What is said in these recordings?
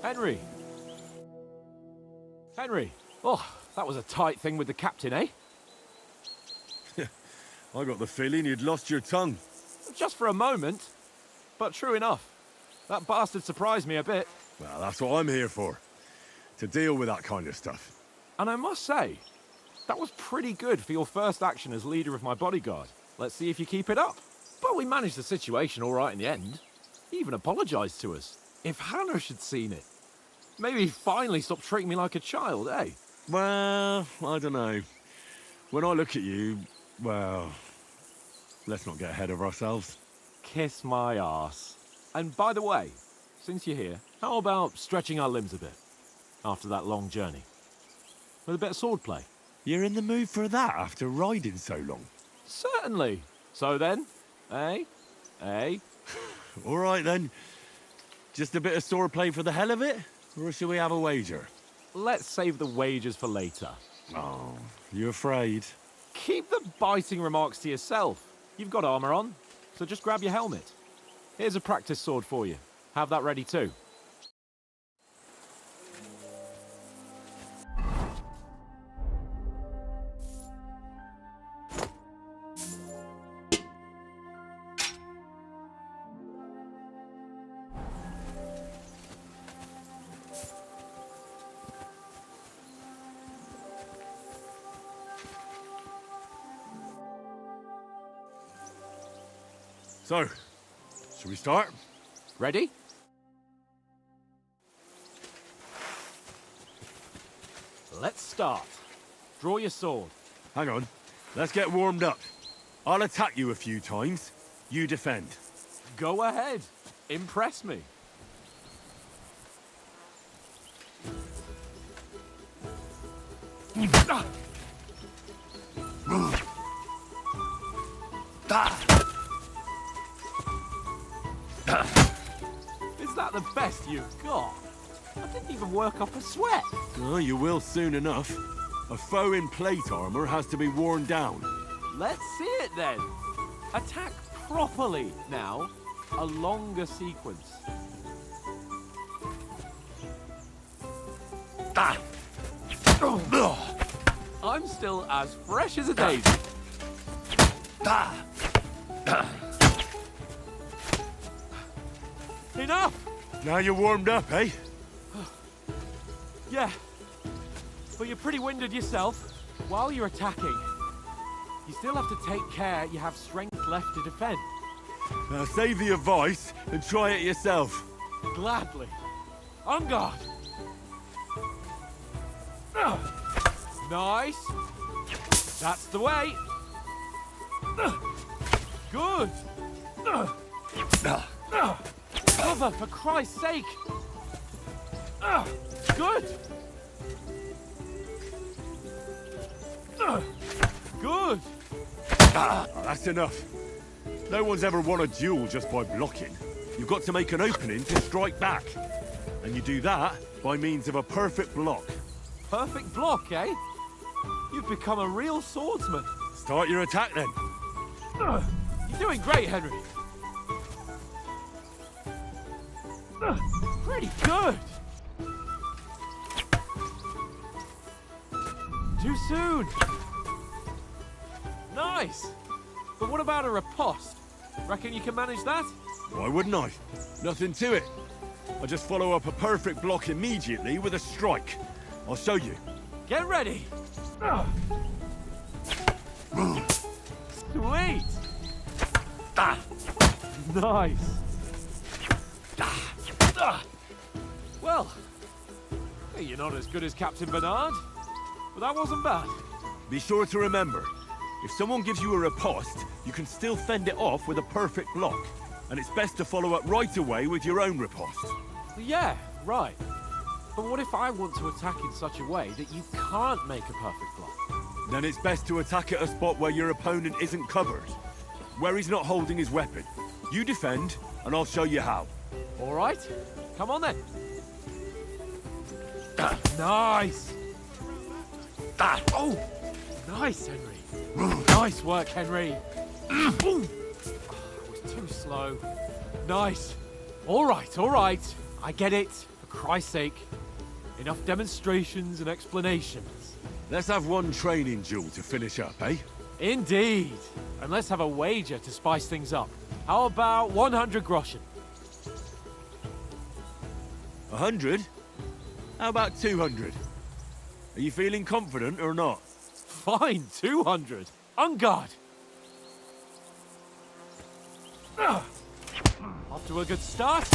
Henry! Henry! Oh, that was a tight thing with the captain, eh? I got the feeling you'd lost your tongue. Just for a moment. But true enough. That bastard surprised me a bit. Well, that's what I'm here for. To deal with that kind of stuff. And I must say, that was pretty good for your first action as leader of my bodyguard. Let's see if you keep it up. But we managed the situation all right in the end. He even apologized to us. If Hannah had seen it, maybe he'd finally stop treating me like a child, eh? Well, I don't know. When I look at you, well, let's not get ahead of ourselves. Kiss my arse. And by the way, since you're here, how about stretching our limbs a bit after that long journey? With a bit of swordplay. You're in the mood for that after riding so long? Certainly. So then, eh? Eh? All right then. Just a bit of swordplay for the hell of it? Or shall we have a wager? Let's save the wagers for later. Oh, you afraid? Keep the biting remarks to yourself. You've got armor on, so just grab your helmet. Here's a practice sword for you. Have that ready too. So, shall we start? Ready? Let's start. Draw your sword. Hang on. Let's get warmed up. I'll attack you a few times. You defend. Go ahead. Impress me. Is that the best you've got? I didn't even work up a sweat. Oh, you will soon enough. A foe in plate armor has to be worn down. Let's see it then. Attack properly now. A longer sequence. I'm still as fresh as a daisy. Enough! Now you're warmed up, eh? Yeah, but you're pretty winded yourself. While you're attacking, you still have to take care you have strength left to defend. Now save the advice and try it yourself. Gladly. On guard. Nice. That's the way. Good. Cover, for Christ's sake. Good. Good. That's enough. No one's ever won a duel just by blocking. You've got to make an opening to strike back. And you do that by means of a perfect block. Perfect block, eh? You've become a real swordsman. Start your attack then. You're doing great, Henry. Pretty good. Too soon. Nice. But what about a riposte? Reckon you can manage that? Why wouldn't I? Nothing to it. I just follow up a perfect block immediately with a strike. I'll show you. Get ready. Sweet. Nice. Well, you're not as good as Captain Bernard, but that wasn't bad. Be sure to remember, if someone gives you a riposte, you can still fend it off with a perfect block. And it's best to follow up right away with your own riposte. Yeah, right. But what if I want to attack in such a way that you can't make a perfect block? Then it's best to attack at a spot where your opponent isn't covered. Where he's not holding his weapon. You defend, and I'll show you how. All right. Come on then. Nice. Oh, nice, Henry. Nice work, Henry. I was too slow. Nice. All right, all right. I get it. For Christ's sake, enough demonstrations and explanations. Let's have one training duel to finish up, eh? Indeed. And let's have a wager to spice things up. How about 100 groschen? 100? How about 200? Are you feeling confident or not? Fine, 200. On guard. Off to a good start.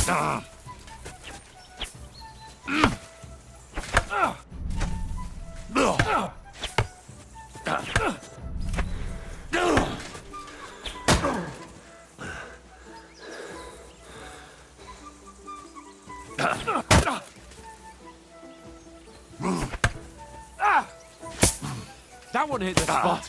That one hit the spot.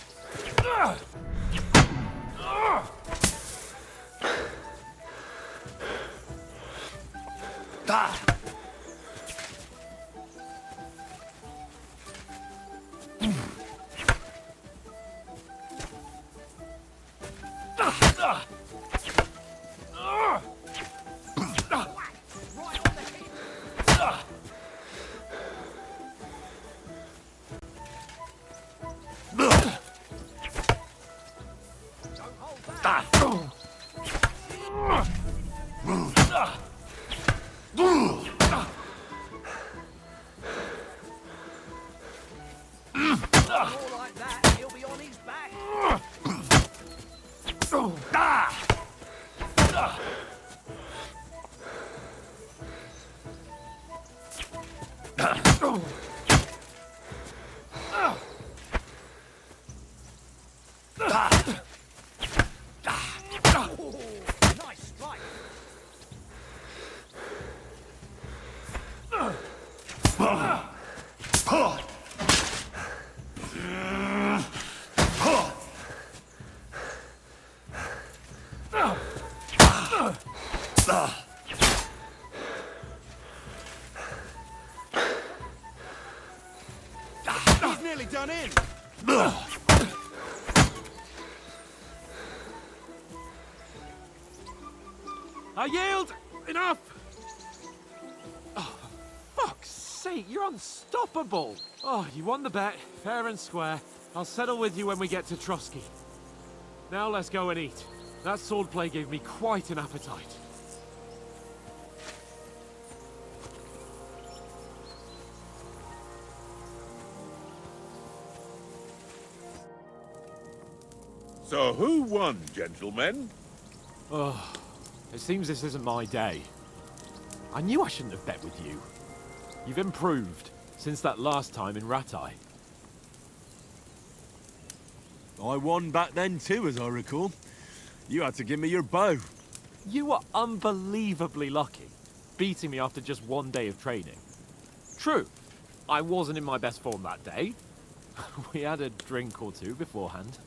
More like that, he'll be on his back. Nice strike. He's nearly done in. I yield! Enough! Oh, for fuck's sake, you're unstoppable! Oh, you won the bet, fair and square. I'll settle with you when we get to Trotsky. Now let's go and eat. That swordplay gave me quite an appetite. So who won, gentlemen? Oh, it seems this isn't my day. I knew I shouldn't have bet with you. You've improved since that last time in Ratai. I won back then too, as I recall. You had to give me your bow. You were unbelievably lucky, beating me after just one day of training. True, I wasn't in my best form that day. We had a drink or two beforehand.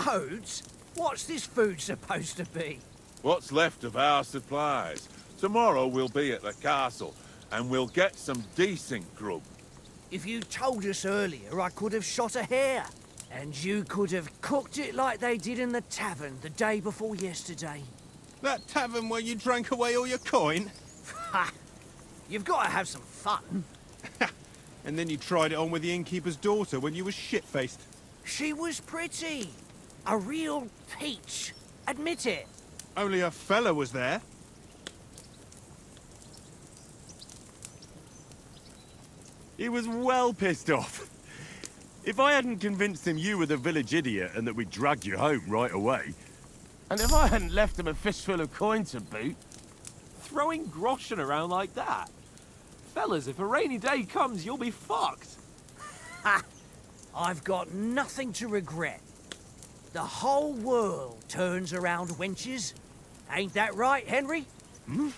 Oats? What's this food supposed to be? What's left of our supplies? Tomorrow we'll be at the castle, and we'll get some decent grub. If you told us earlier, I could have shot a hare. And you could have cooked it like they did in the tavern the day before yesterday. That tavern where you drank away all your coin? Ha! You've got to have some fun. And then you tried it on with the innkeeper's daughter when you were shit-faced. She was pretty. A real peach. Admit it. Only a fella was there. He was well pissed off. If I hadn't convinced him you were the village idiot and that we'd drag you home right away... And if I hadn't left him a fistful of coin to boot... Throwing groschen around like that? Fellas, if a rainy day comes, you'll be fucked. Ha! I've got nothing to regret. The whole world turns around wenches. Ain't that right, Henry? Hmm?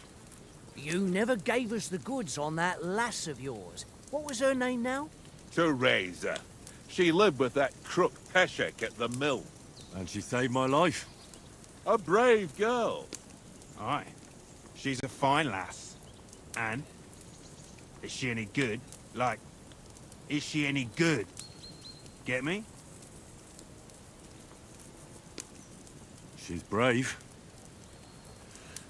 You never gave us the goods on that lass of yours. What was her name now? Teresa. She lived with that crook Peshek at the mill. And she saved my life. A brave girl. Aye. She's a fine lass. And? Is she any good? Like, is she any good? Get me? She's brave.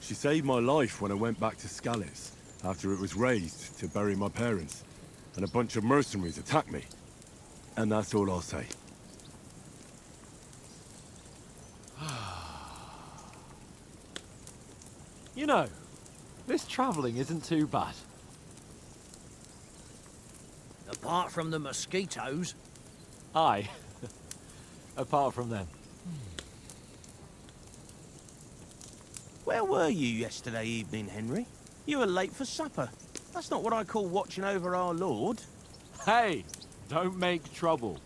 She saved my life when I went back to Scallis. after it was raised to bury my parents, and a bunch of mercenaries attacked me. And that's all I'll say. You know, this travelling isn't too bad. Apart from the mosquitoes. Aye. Apart from them. Where were you yesterday evening, Henry? You were late for supper. That's not what I call watching over our Lord. Hey, don't make trouble.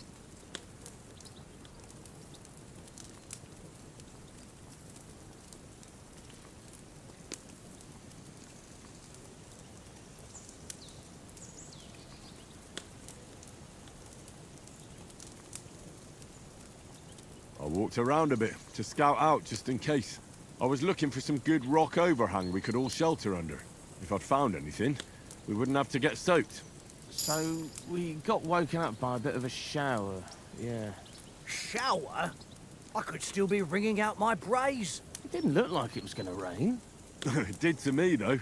I walked around a bit to scout out just in case. I was looking for some good rock overhang we could all shelter under. If I'd found anything, we wouldn't have to get soaked. So, we got woken up by a bit of a shower, yeah. Shower? I could still be wringing out my brace. It didn't look like it was going to rain. It did to me, though.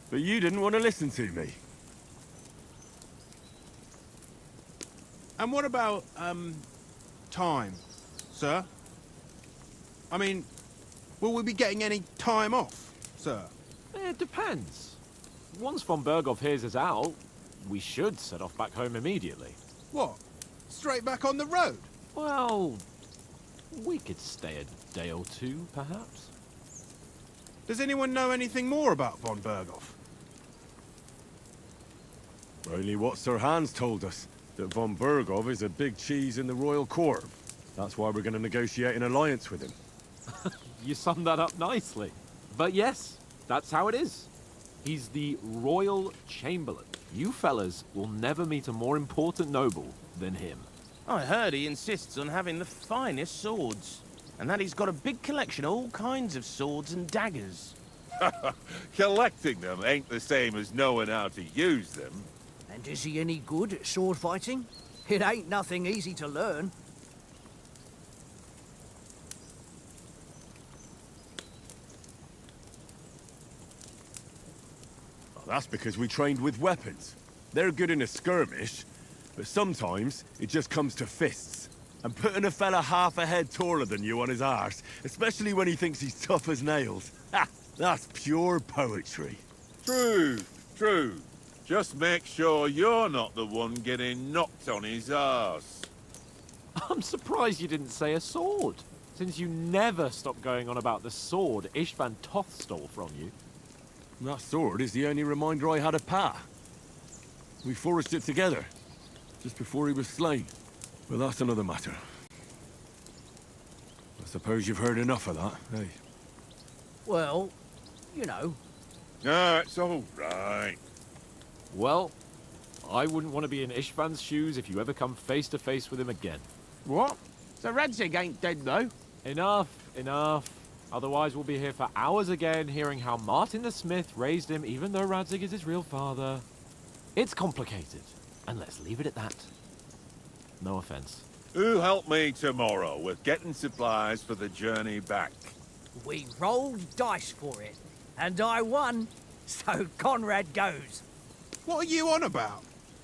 But you didn't want to listen to me. And what about, time, sir? I mean, will we be getting any time off, sir? It depends. Once von Berghoff hears us out, we should set off back home immediately. What? Straight back on the road? Well, we could stay a day or two, perhaps. Does anyone know anything more about von Berghoff? Only what Sir Hans told us, that von Berghoff is a big cheese in the royal court. That's why we're going to negotiate an alliance with him. You summed that up nicely. But yes, that's how it is. He's the royal chamberlain. You fellas will never meet a more important noble than him. I heard he insists on having the finest swords. And that he's got a big collection of all kinds of swords and daggers. Collecting them ain't the same as knowing how to use them. And is he any good at sword fighting? It ain't nothing easy to learn. Well, that's because we trained with weapons. They're good in a skirmish, but sometimes it just comes to fists. And putting a fella half a head taller than you on his arse, especially when he thinks he's tough as nails, ha! That's pure poetry. True, true. Just make sure you're not the one getting knocked on his arse. I'm surprised you didn't say a sword, since you never stop going on about the sword Istvan Toth stole from you. That sword is the only reminder I had of Pa. We forged it together, just before he was slain. But that's another matter. I suppose you've heard enough of that, eh? Well, you know. No, it's all right. Well, I wouldn't want to be in Istvan's shoes if you ever come face to face with him again. What? So Radzig ain't dead, though? Enough, enough. Otherwise we'll be here for hours again hearing how Martin the Smith raised him even though Radzig is his real father. It's complicated, and let's leave it at that. No offense. Who'll help me tomorrow with getting supplies for the journey back? We rolled dice for it, and I won, so Conrad goes. What are you on about?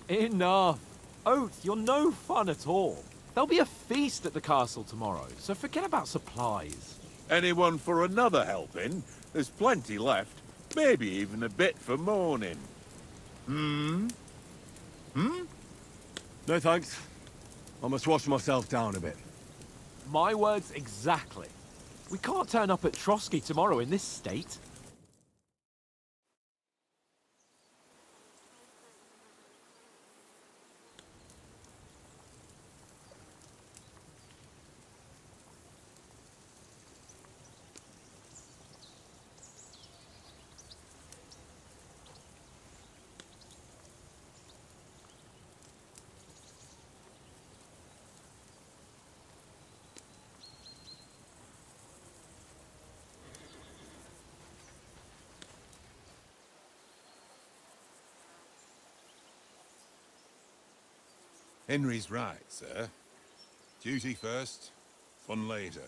Enough. Oath, you're no fun at all. There'll be a feast at the castle tomorrow, so forget about supplies. Anyone for another helping? There's plenty left. Maybe even a bit for morning. No thanks. I must wash myself down a bit. My words exactly. We can't turn up at Trotsky tomorrow in this state. Henry's right, sir. Duty first, fun later.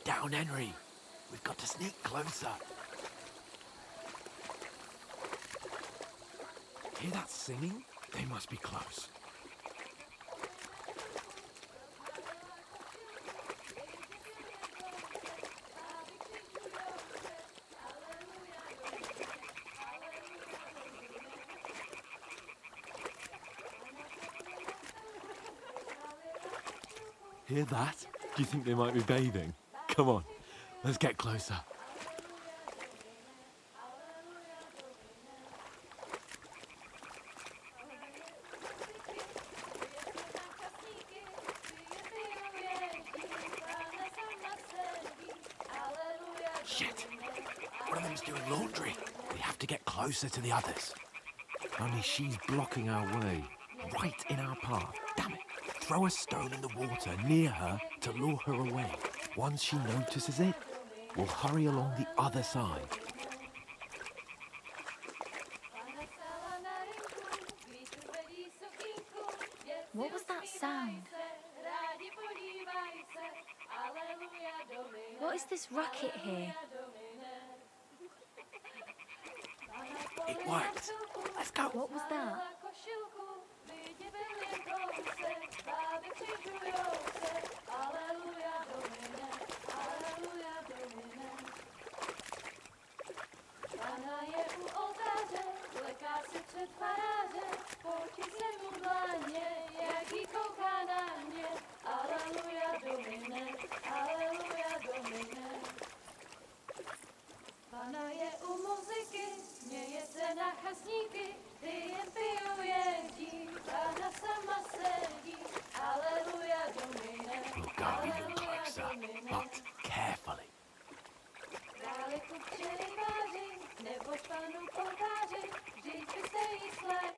down, Henry. We've got to sneak closer. Hear that singing? They must be close. Hear that? Do you think they might be bathing? Come on, let's get closer. Shit! One of them's doing laundry. We have to get closer to the others. Only she's blocking our way, right in our path. Damn it! Throw a stone in the water near her to lure her away. Once she notices it, we'll hurry along the other side. What was that sound? What is this racket here? It worked. Let's go. What was that? Pana je u muzyky, měje se na chasníky, ty jen pijou jedí, Pana sama sedí, aleluja domine. We'll go even closer, but carefully. Dále ku včely váži, nebo Panu podáži, vždyť byste jí sled.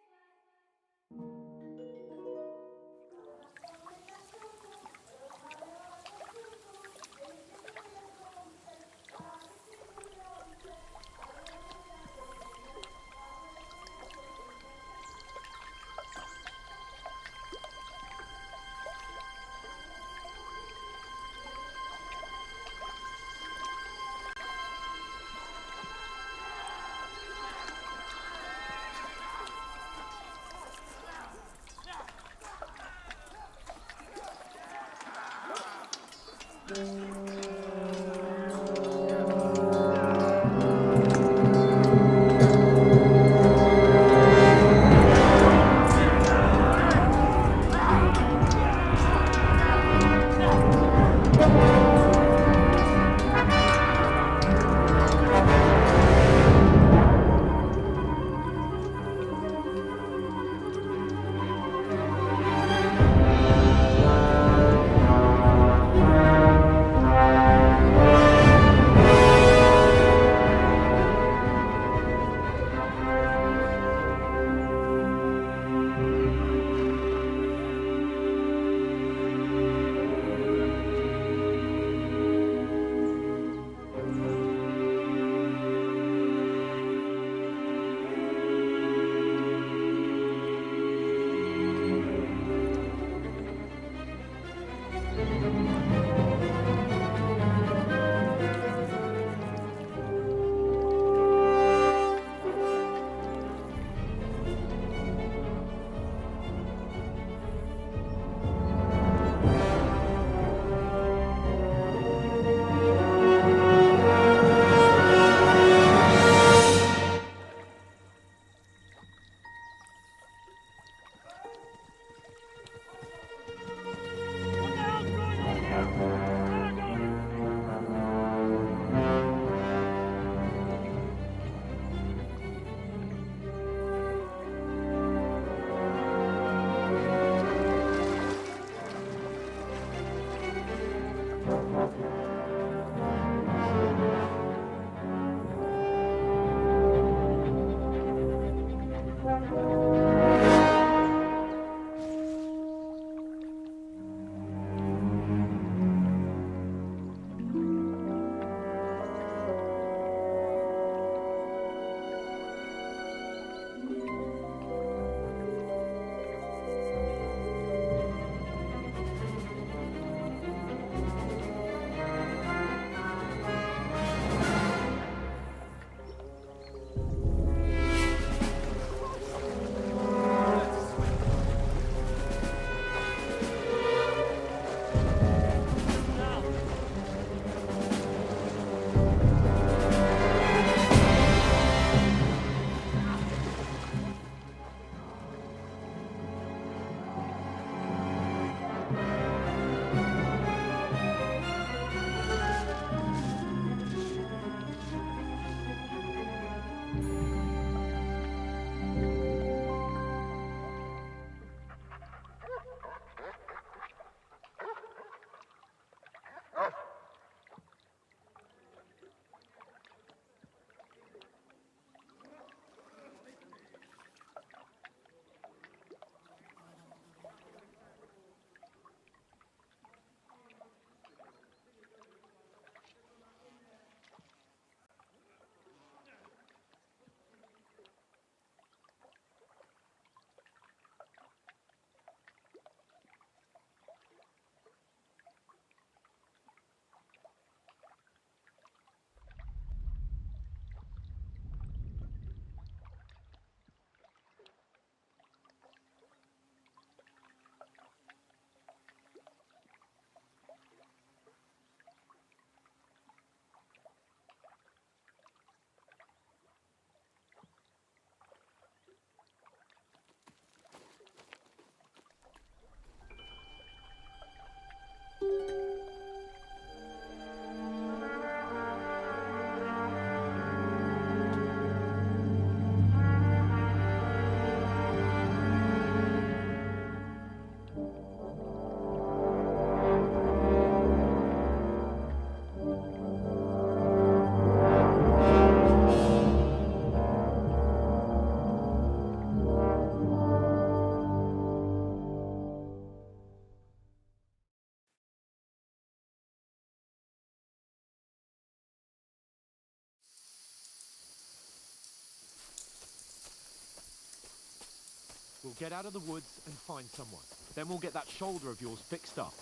We'll get out of the woods and find someone. Then we'll get that shoulder of yours fixed up.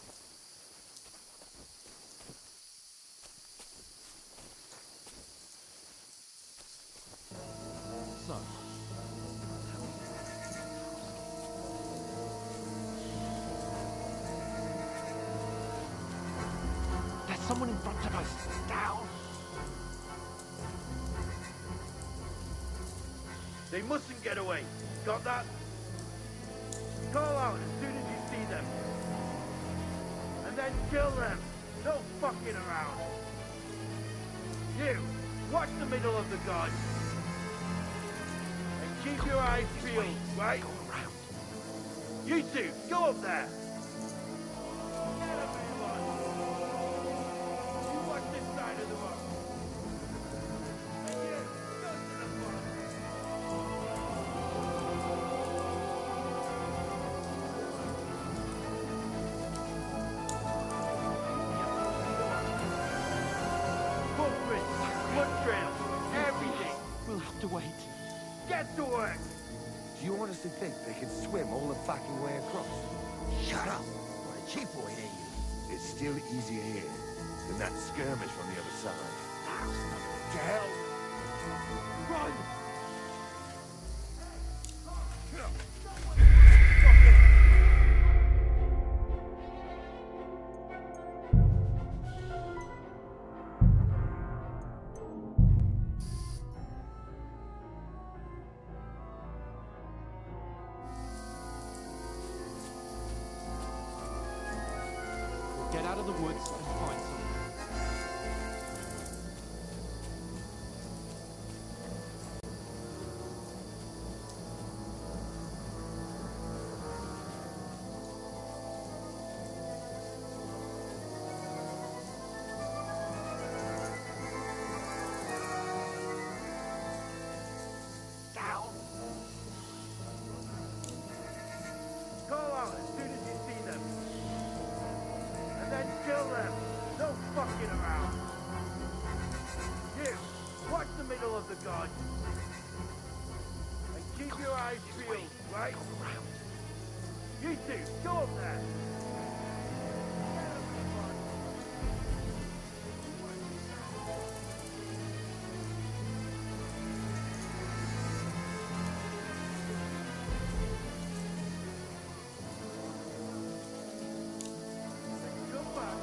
So, there's someone in front of us. Down! They mustn't get away. Got that? Call out as soon as you see them. And then kill them. No fucking around. You, watch the middle of the gun. And keep your eyes peeled, right? Go around. You two, go up there. Get up, everyone. You watch this side of the road. And you, go to the front. Footprints, foot trails, everything. We'll have to wait. Get to work. Do you honestly think they can swim all the fucking way across? Shut up! What a cheap boy hear you. It's still easier here than that skirmish on the other side. To hell. Run! We'll get out of the woods and find someone. Down! Call out as soon as you see them. And then kill them. No fucking around. You, watch the middle of the gun. And keep your eyes peeled, right? Go around. You two, go up there. Come back.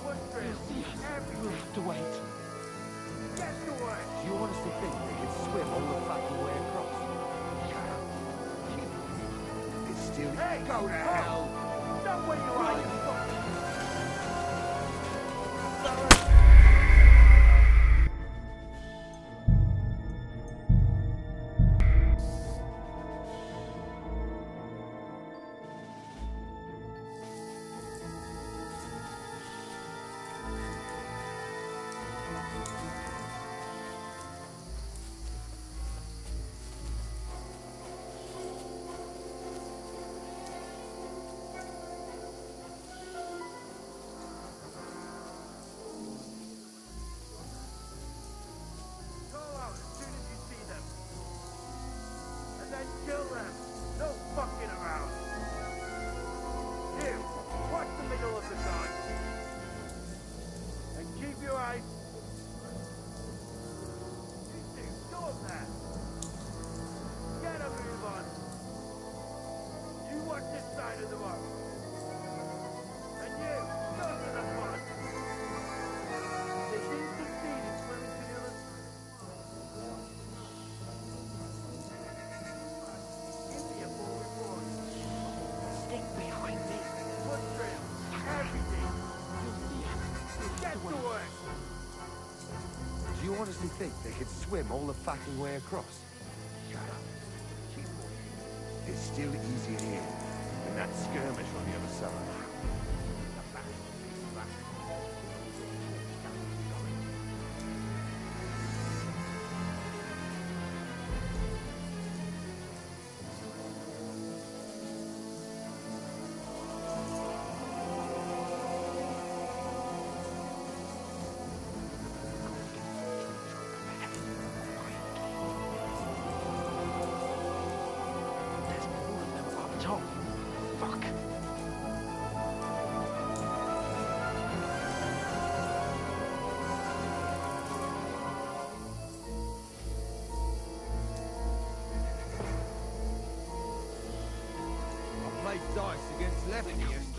Foot trails, We'll everything. have to wait. Get to work. Do you honestly think they can swim all the fucking way across? Shut up. It's still... Hey, Go to hell! Stop where you are, you fucking... Call out as soon as you see them. And then kill them. No fucking around. You, watch the middle of the gun. And keep your eyes... You two, go up there. Get a move on. You watch this side of the road. And you, go to the front. They didn't succeed in swimming to the other... Give me a full report. Stick behind me. Foot trails, everything. You'll see us. We'll have Get to to wait. work. Do you honestly think they can swim all the fucking way across? Shut up. Keep walking. It's still easier here than that skirmish on the other side.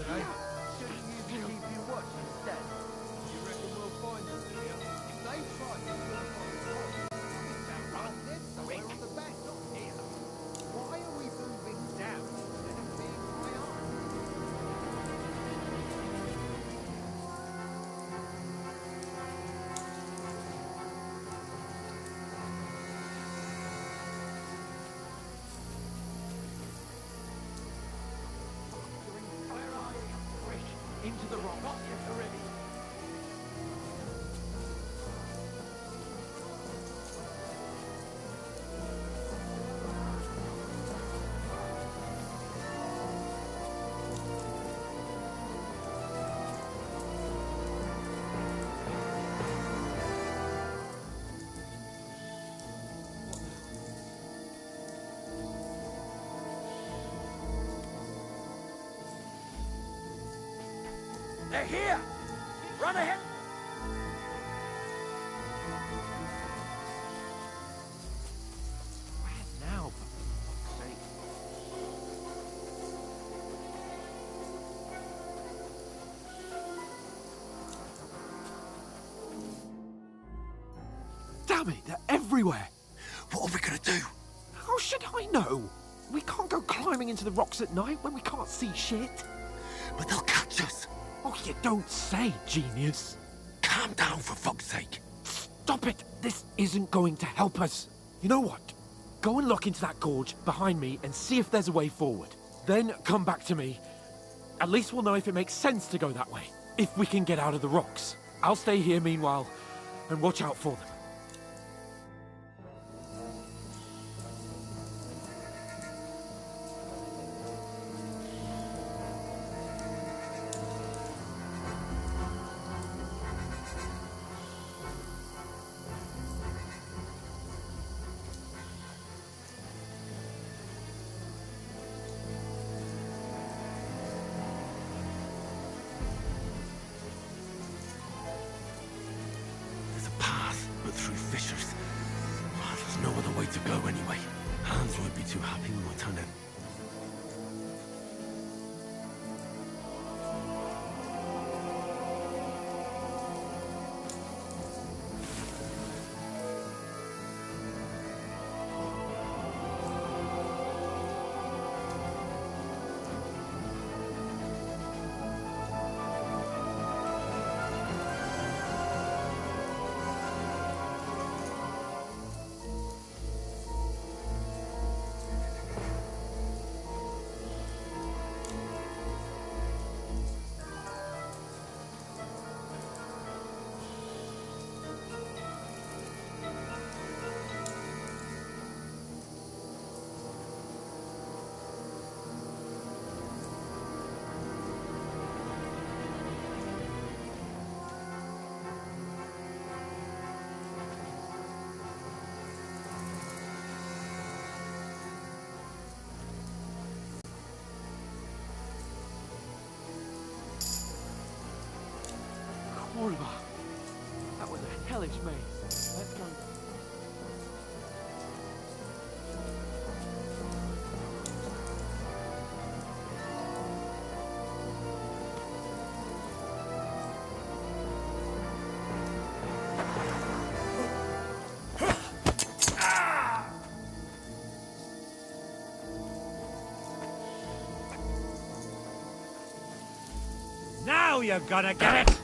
today. Shouldn't you be keeping watch instead? You reckon we'll find them, do you? If they try to kill us on the road, we found right there somewhere on the bank, not here. Why are we moving down instead of being high up? Into the rock. Not yet already. They're here! Run ahead! Where now, for fuck's sake? Damn it, they're everywhere! What are we gonna do? How should I know? We can't go climbing into the rocks at night when we can't see shit. But they'll catch us. Oh, you don't say, genius. Calm down, for fuck's sake. Stop it! This isn't going to help us. You know what? Go and look into that gorge behind me and see if there's a way forward. Then come back to me. At least we'll know if it makes sense to go that way. If we can get out of the rocks. I'll stay here meanwhile and watch out for them. There's a path, but through fissures. Oh, there's no other way to go anyway. Hans won't be too happy when we turn in. Oliver, that was a hellish maze. Let's go. Now you're gonna get it!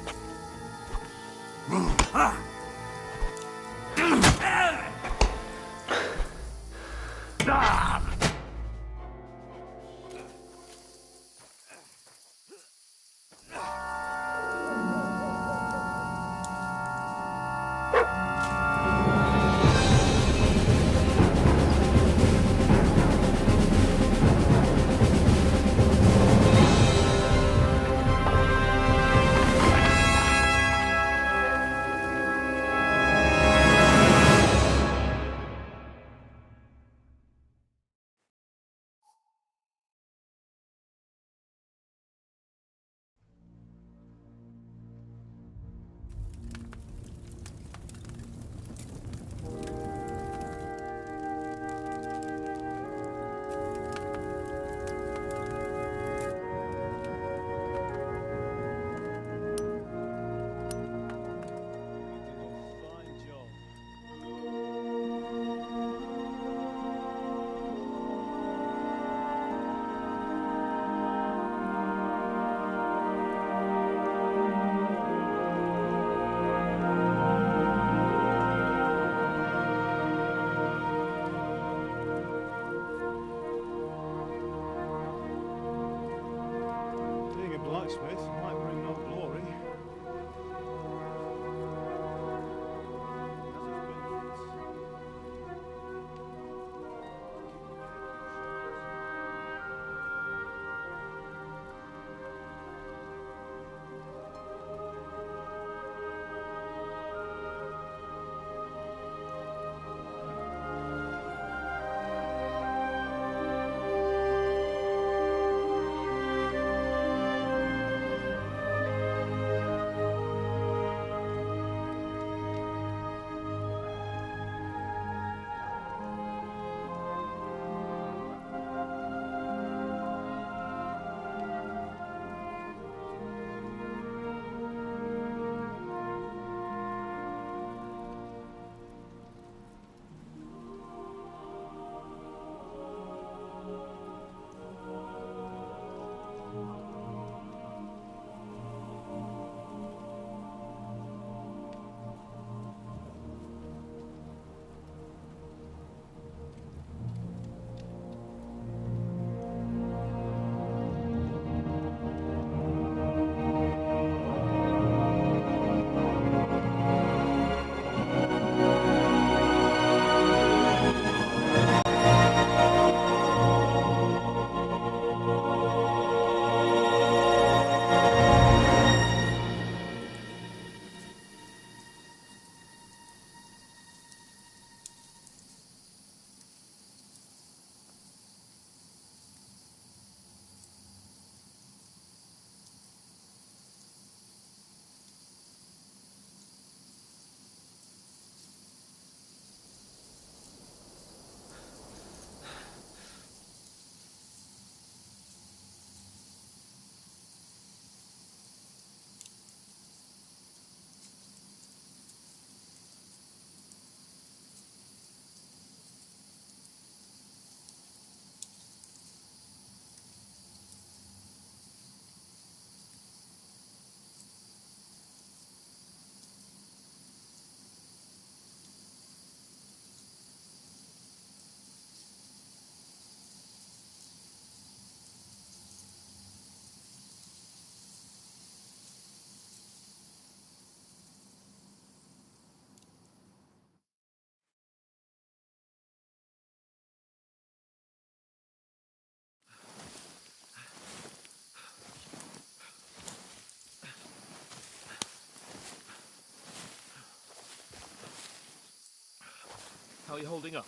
How are you holding up?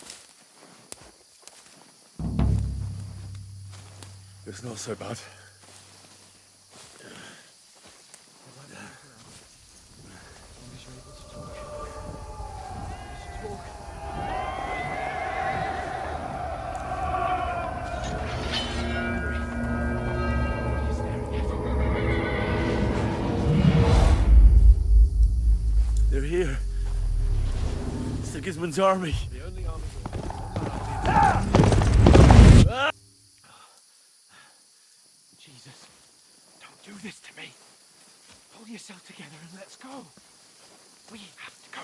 It's not so bad. They're here. Sigismund's army. The only army. Jesus, don't do this to me. Pull yourself together and let's go. We have to go.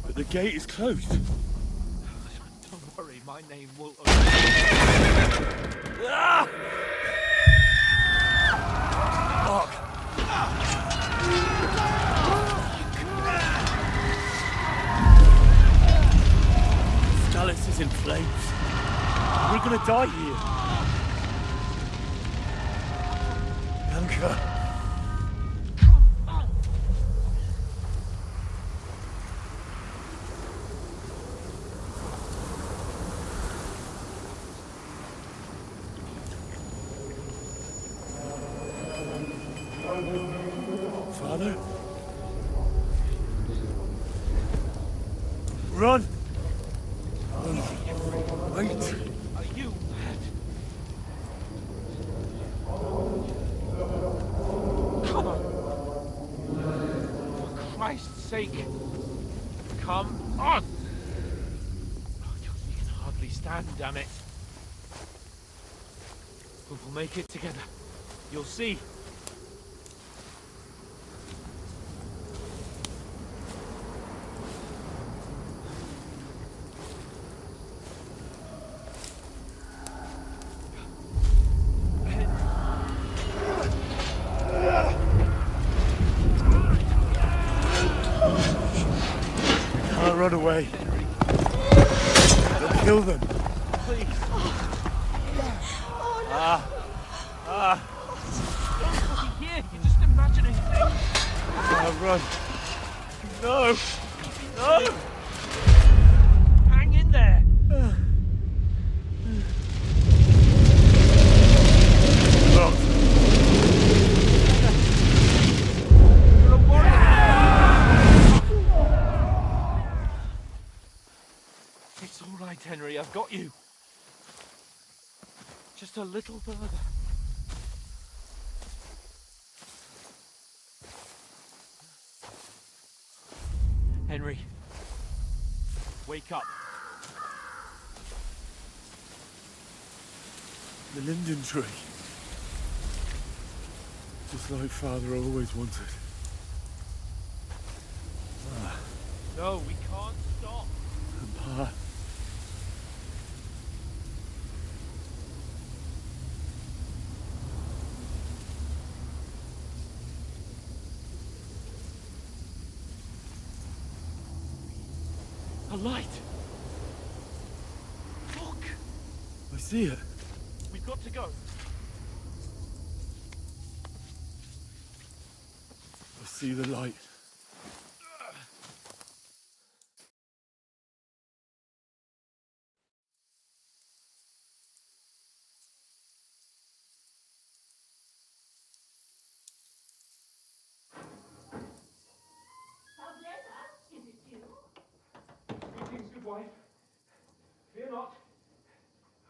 But the gate is closed. Don't worry, my name will. Dallas is in flames. We're gonna die here. Bianca. Father? Run! Wait! Are you mad? Come on! For Christ's sake! Come on! Oh, you can hardly stand, damn it! We'll make it together. You'll see. Run away. They'll kill them. Please. Don't be here. You're just imagining things. Run. No. No. Hang in there. Look. You're a warrior. It's all right, Henry. I've got you. Just a little further. Henry, wake up. The linden tree. Just like Father always wanted. No, we can't stop. And Pa. A light. Look. I see it. We've got to go. I see the light. Wife, fear not.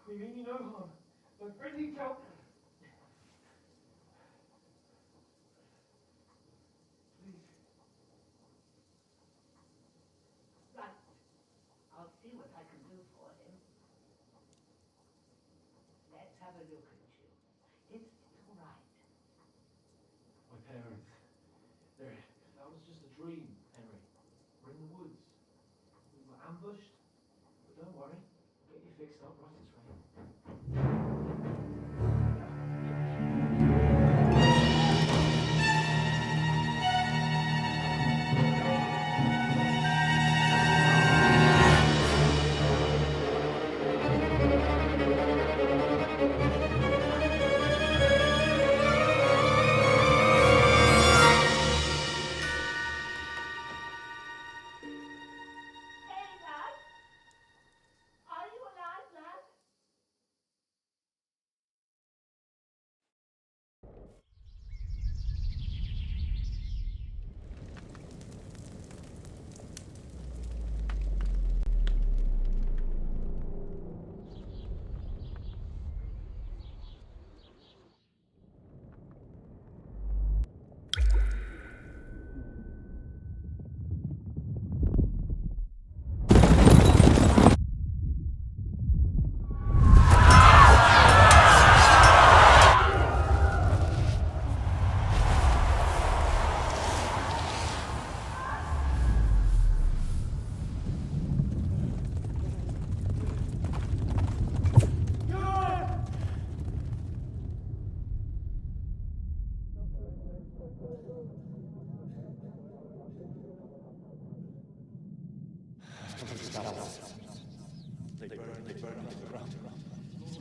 We mean you no harm. My friend needs help. Please. Right. I'll see what I can do for him. Let's have a look at you. It's all right. My parents. That was just a dream, Henry. We're in the woods. We were ambushed. But don't worry. We'll get you fixed up right this way.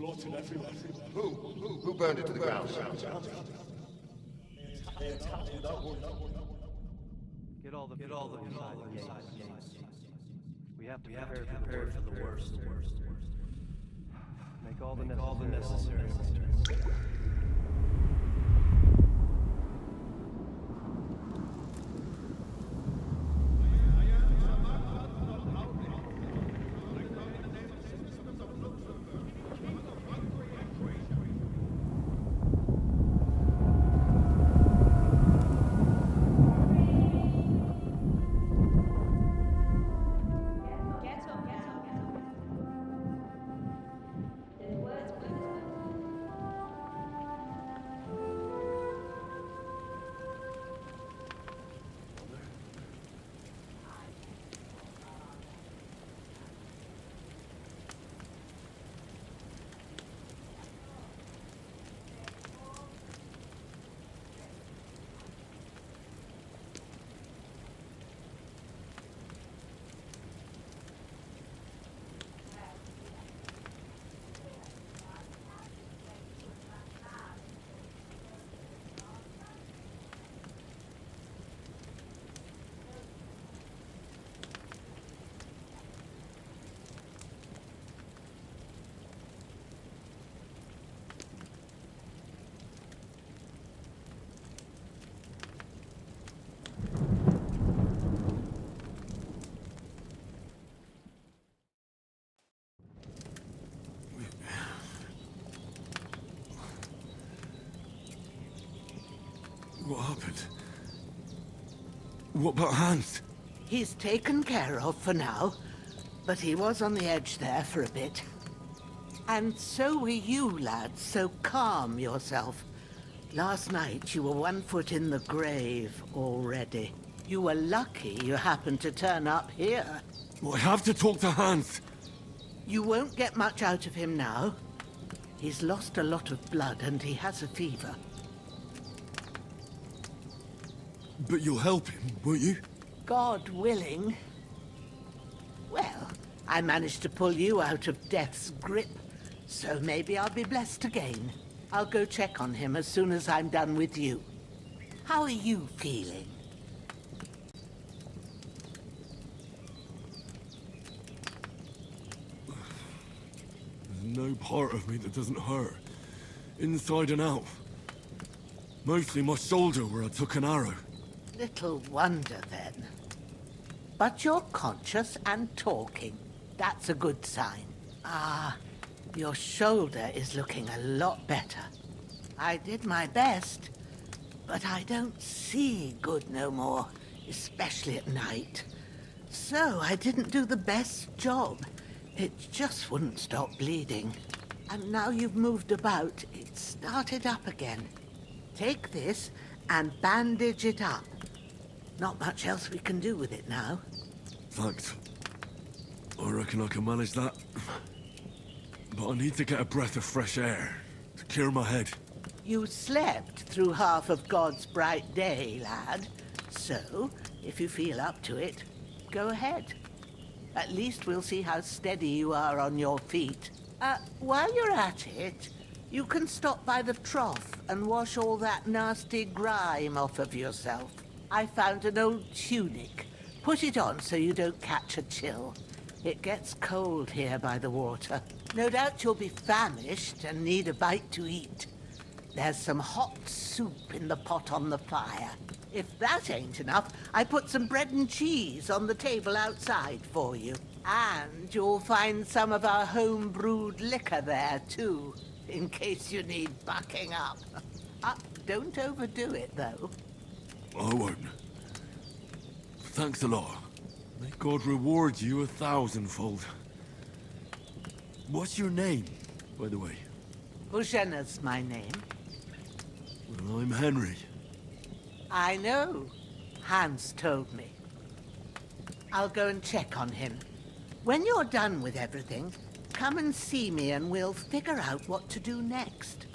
Who burned it to the ground? Get all the inside the gates. We have to prepare for the worst. Make all the necessary. What happened? What about Hans? He's taken care of for now, but he was on the edge there for a bit. And so were you, lads, so calm yourself. Last night you were 1 foot in the grave already. You were lucky you happened to turn up here. Well, I have to talk to Hans. You won't get much out of him now. He's lost a lot of blood and he has a fever. But you'll help him, won't you? God willing. Well, I managed to pull you out of death's grip, so maybe I'll be blessed again. I'll go check on him as soon as I'm done with you. How are you feeling? There's no part of me that doesn't hurt. Inside and out. Mostly my shoulder where I took an arrow. Little wonder, then. But you're conscious and talking. That's a good sign. Ah, your shoulder is looking a lot better. I did my best, but I don't see good no more, especially at night. So I didn't do the best job. It just wouldn't stop bleeding. And now you've moved about, it started up again. Take this and bandage it up. Not much else we can do with it now. Thanks. I reckon I can manage that. But I need to get a breath of fresh air to clear my head. You slept through half of God's bright day, lad. So, if you feel up to it, go ahead. At least we'll see how steady you are on your feet. While you're at it, you can stop by the trough and wash all that nasty grime off of yourself. I found an old tunic. Put it on so you don't catch a chill. It gets cold here by the water. No doubt you'll be famished and need a bite to eat. There's some hot soup in the pot on the fire. If that ain't enough, I put some bread and cheese on the table outside for you. And you'll find some of our home-brewed liquor there, too, in case you need bucking up. Don't overdo it, though. I won't. Thanks a lot. May God reward you 1,000-fold. What's your name, by the way? Bouchena's my name. Well, I'm Henry. I know. Hans told me. I'll go and check on him. When you're done with everything, come and see me and we'll figure out what to do next.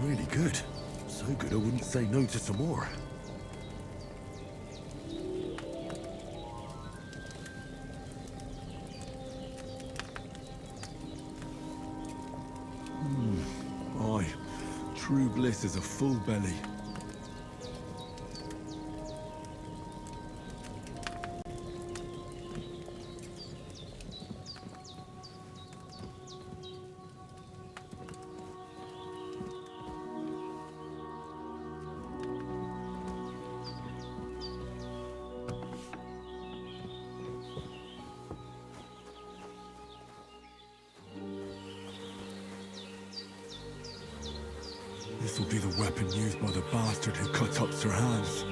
really good. So good I wouldn't say no to some more. Aye, true bliss is a full belly. This will be the weapon used by the bastard who cut up Sir Hans.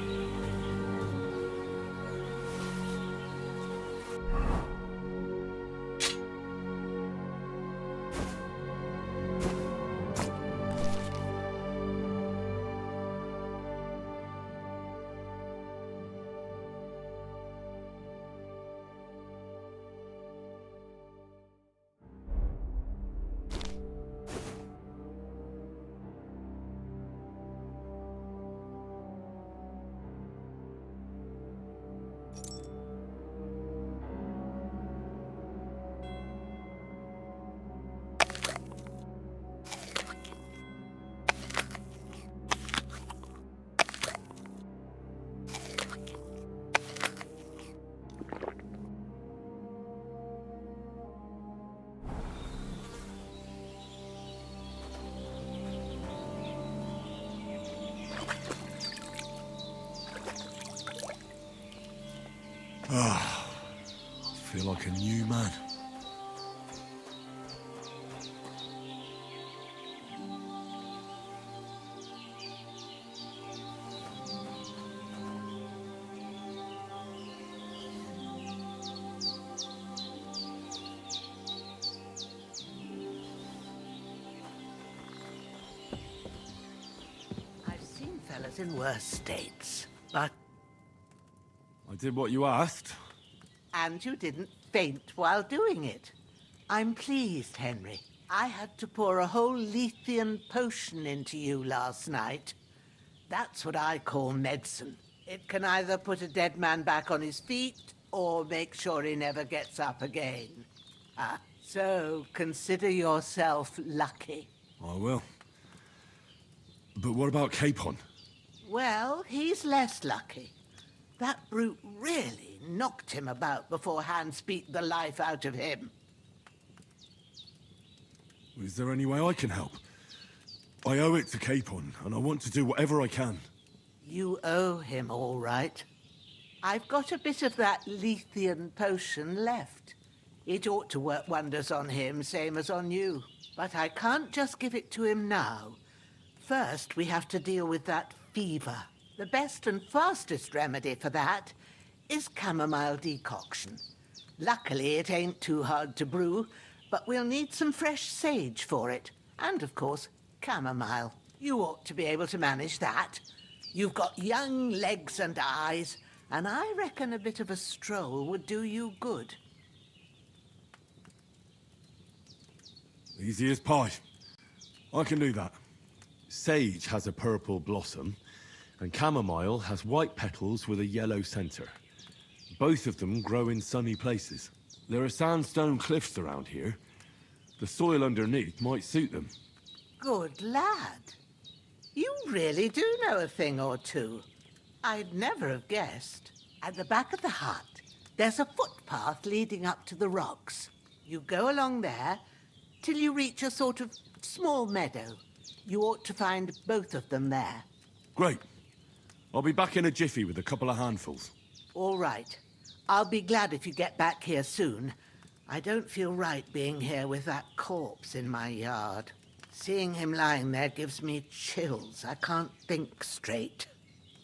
Ah, I feel like a new man. I've seen fellas in worse states, but... I did what you asked. And you didn't faint while doing it. I'm pleased, Henry. I had to pour a whole Lethean potion into you last night. That's what I call medicine. It can either put a dead man back on his feet or make sure he never gets up again. So consider yourself lucky. I will. But what about Capon? Well, he's less lucky. That brute really knocked him about before Hans beat the life out of him. Is there any way I can help? I owe it to Capon, and I want to do whatever I can. You owe him, all right. I've got a bit of that Lethean potion left. It ought to work wonders on him, same as on you. But I can't just give it to him now. First, we have to deal with that fever. The best and fastest remedy for that is chamomile decoction. Luckily, it ain't too hard to brew, but we'll need some fresh sage for it. And, of course, chamomile. You ought to be able to manage that. You've got young legs and eyes, and I reckon a bit of a stroll would do you good. Easy as pie. I can do that. Sage has a purple blossom, and chamomile has white petals with a yellow center. Both of them grow in sunny places. There are sandstone cliffs around here. The soil underneath might suit them. Good lad. You really do know a thing or two. I'd never have guessed. At the back of the hut, there's a footpath leading up to the rocks. You go along there till you reach a sort of small meadow. You ought to find both of them there. Great. I'll be back in a jiffy with a couple of handfuls. All right. I'll be glad if you get back here soon. I don't feel right being here with that corpse in my yard. Seeing him lying there gives me chills. I can't think straight.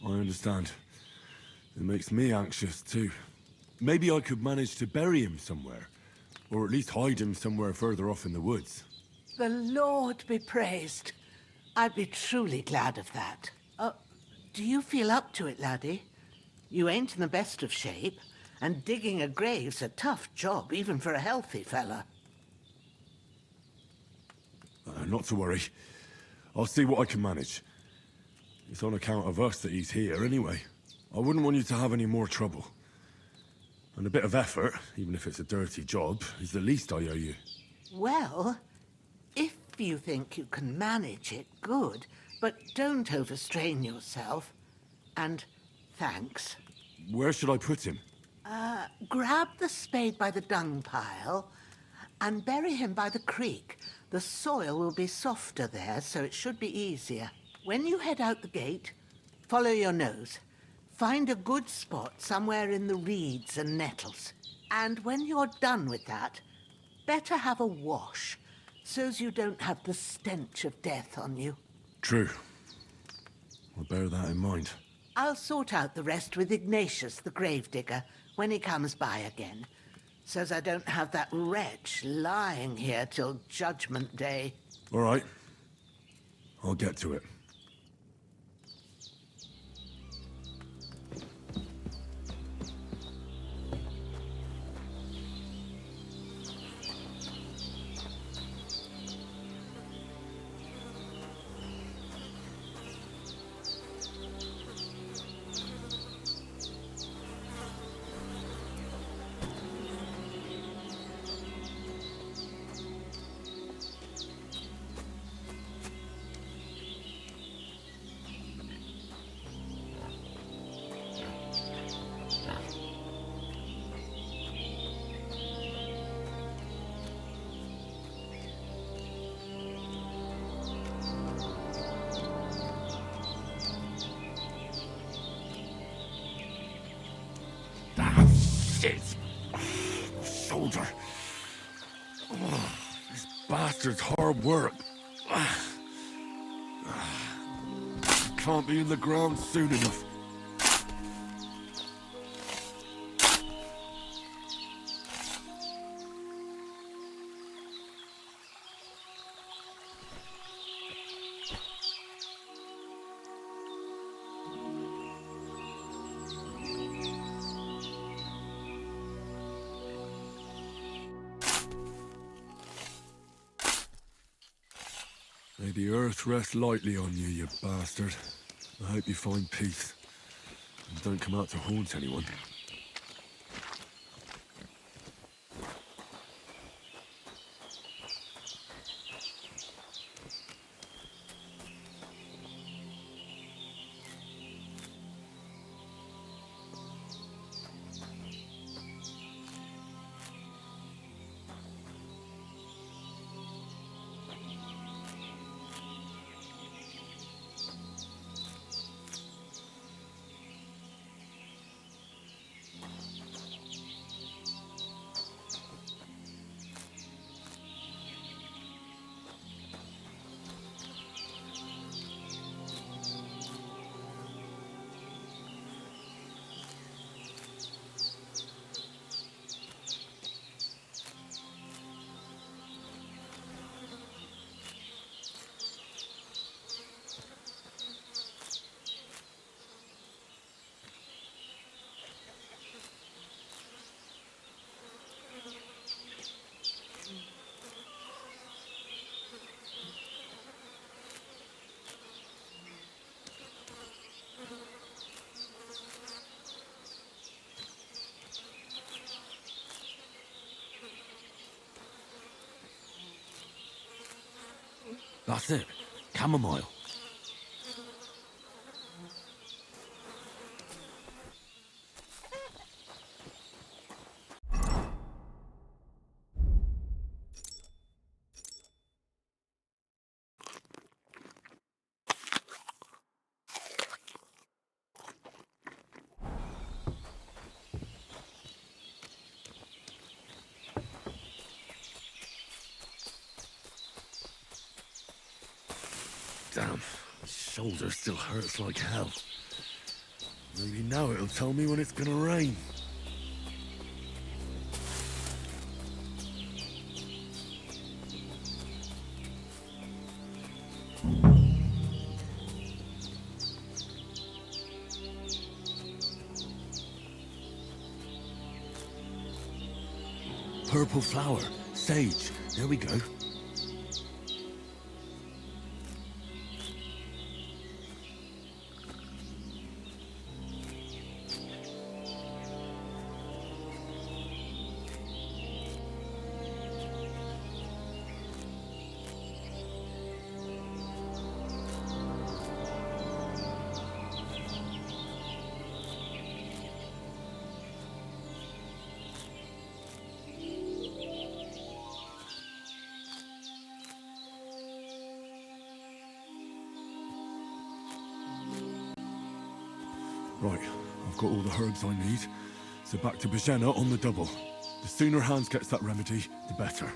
I understand. It makes me anxious, too. Maybe I could manage to bury him somewhere. Or at least hide him somewhere further off in the woods. The Lord be praised. I'd be truly glad of that. Do you feel up to it, laddie? You ain't in the best of shape, and digging a grave's a tough job, even for a healthy fella. Not to worry. I'll see what I can manage. It's on account of us that he's here anyway. I wouldn't want you to have any more trouble. And a bit of effort, even if it's a dirty job, is the least I owe you. Well, if you think you can manage it, good. But don't overstrain yourself. And thanks. Where should I put him? Grab the spade by the dung pile and bury him by the creek. The soil will be softer there, so it should be easier. When you head out the gate, follow your nose. Find a good spot somewhere in the reeds and nettles. And when you're done with that, better have a wash, so's you don't have the stench of death on you. True. I'll bear that in mind. I'll sort out the rest with Ignatius, the gravedigger, when he comes by again, so's I don't have that wretch lying here till Judgment Day. All right. I'll get to it. Shit! Shoulder. This bastard's hard work. Can't be in the ground soon enough. May the earth rest lightly on you, you bastard. I hope you find peace. And don't come out to haunt anyone. That's it. Chamomile. Damn, my shoulder still hurts like hell. Maybe now it'll tell me when it's gonna rain. Purple flower, sage, there we go. Right, I've got all the herbs I need, so back to Bajena on the double. The sooner Hans gets that remedy, the better.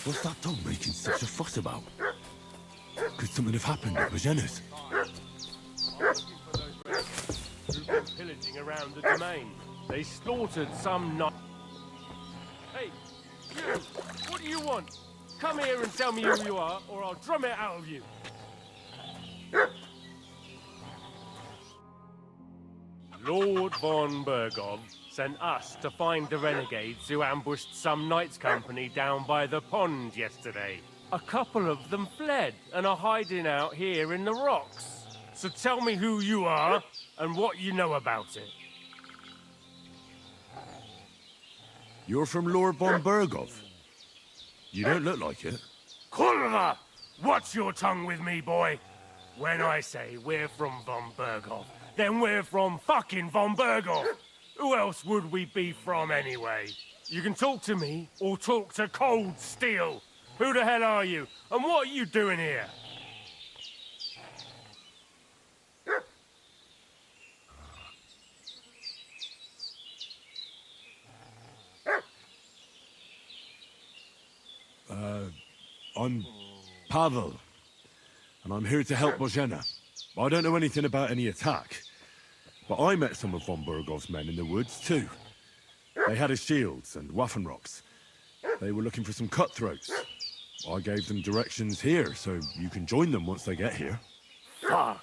What's that dog making such a fuss about? Could something have happened at Bajena's? Who've been pillaging around the domain. They slaughtered some night. Hey, you! What do you want? Come here and tell me who you are, or I'll drum it out of you. Lord von Bergov sent us to find the renegades who ambushed some knights' company down by the pond yesterday. A couple of them fled and are hiding out here in the rocks. So tell me who you are and what you know about it. You're from Lord von Bergov. You don't look like it. Kulva! Watch your tongue with me, boy. When I say we're from von Bergov, then we're from fucking von Bergov. Who else would we be from anyway? You can talk to me or talk to cold steel. Who the hell are you? And what are you doing here? I'm Pavel, and I'm here to help Bojena. I don't know anything about any attack, but I met some of von Bergov's men in the woods too. They had his shields and Waffenrocks. They were looking for some cutthroats. I gave them directions here, so you can join them once they get here. Fuck.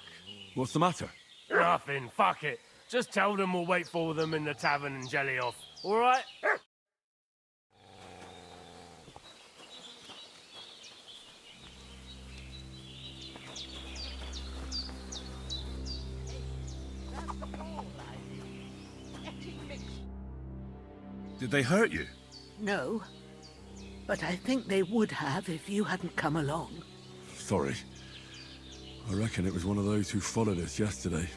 What's the matter? Nothing, fuck it. Just tell them we'll wait for them in the tavern in Jelly Off, all right? Did they hurt you? No, but I think they would have if you hadn't come along. Sorry. I reckon it was one of those who followed us yesterday.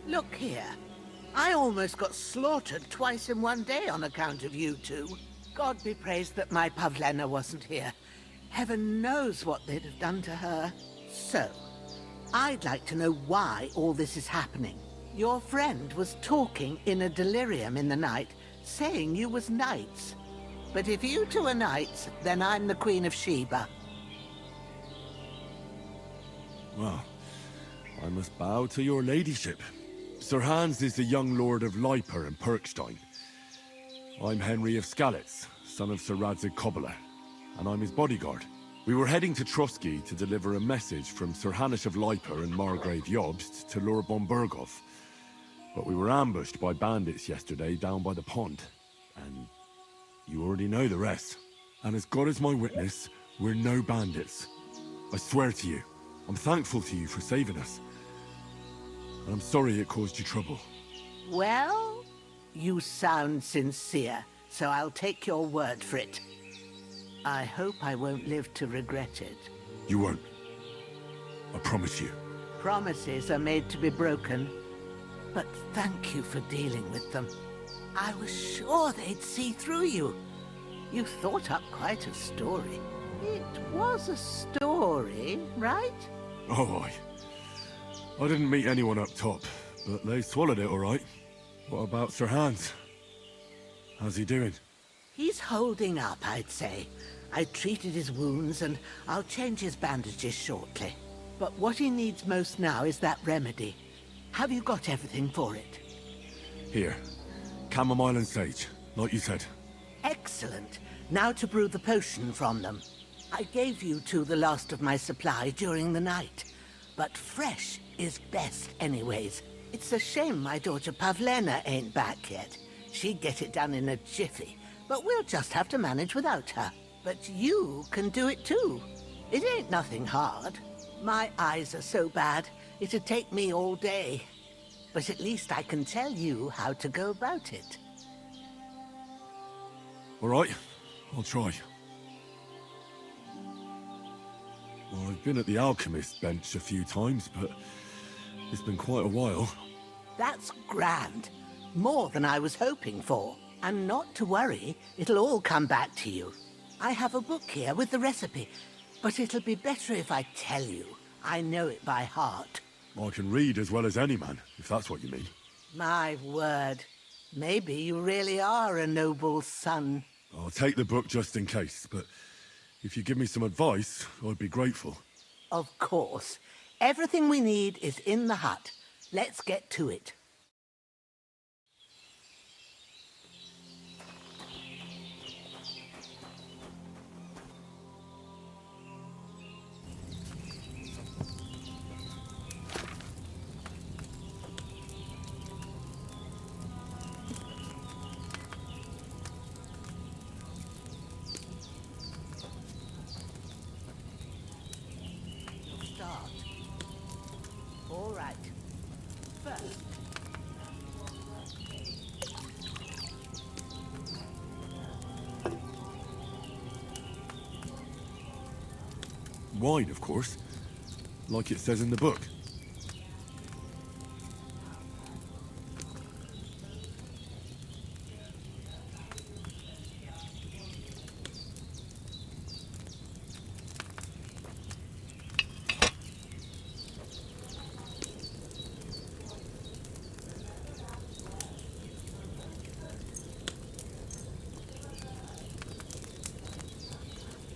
Look here. I almost got slaughtered twice in one day on account of you two. God be praised that my Pavlena wasn't here. Heaven knows what they'd have done to her. So, I'd like to know why all this is happening. Your friend was talking in a delirium in the night, saying you was knights. But if you two are knights, then I'm the Queen of Sheba. Well, I must bow to your ladyship. Sir Hans is the young lord of Leiper and Perkstein. I'm Henry of Skalitz, son of Sir Radzig Kobyla, and I'm his bodyguard. We were heading to Trusky to deliver a message from Sir Hanish of Leiper and Margrave Jobst to Lord Bombergov. But we were ambushed by bandits yesterday down by the pond, and you already know the rest. And as God is my witness, we're no bandits. I swear to you, I'm thankful to you for saving us. And I'm sorry it caused you trouble. Well, you sound sincere, so I'll take your word for it. I hope I won't live to regret it. You won't. I promise you. Promises are made to be broken, but thank you for dealing with them. I was sure they'd see through you. You thought up quite a story. It was a story, right? Oh, I didn't meet anyone up top, but they swallowed it all right. What about Sir Hans? How's he doing? He's holding up, I'd say. I treated his wounds and I'll change his bandages shortly. But what he needs most now is that remedy. Have you got everything for it? Here. Chamomile and sage, like you said. Excellent. Now to brew the potion from them. I gave you two the last of my supply during the night. But fresh is best anyways. It's a shame my daughter Pavlena ain't back yet. She'd get it done in a jiffy, but we'll just have to manage without her. But you can do it too. It ain't nothing hard. My eyes are so bad, it'd take me all day. But at least I can tell you how to go about it. All right, I'll try. Well, I've been at the alchemist's bench a few times, but it's been quite a while. That's grand. More than I was hoping for. And not to worry, it'll all come back to you. I have a book here with the recipe, but it'll be better if I tell you. I know it by heart. I can read as well as any man, if that's what you mean. My word. Maybe you really are a noble son. I'll take the book just in case, but if you give me some advice, I'd be grateful. Of course. Everything we need is in the hut. Let's get to it. Start. All right. First, Wine, of course. Like it says in the book.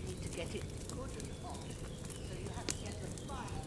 you need to get it good and hot, so you have to get the fire.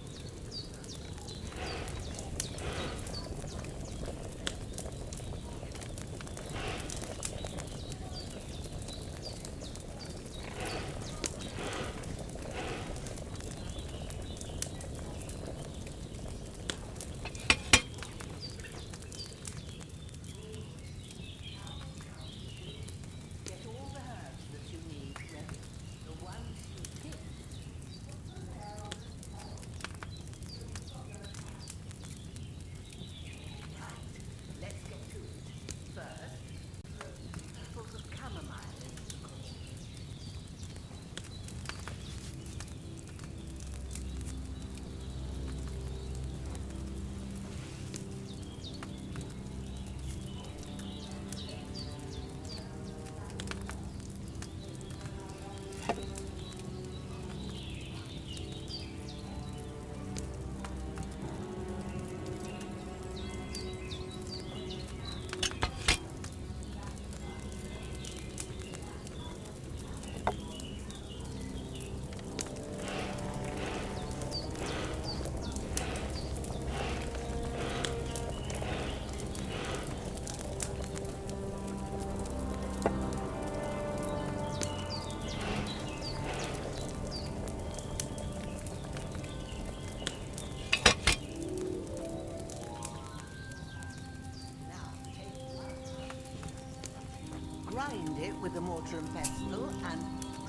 grind it with a mortar and pestle and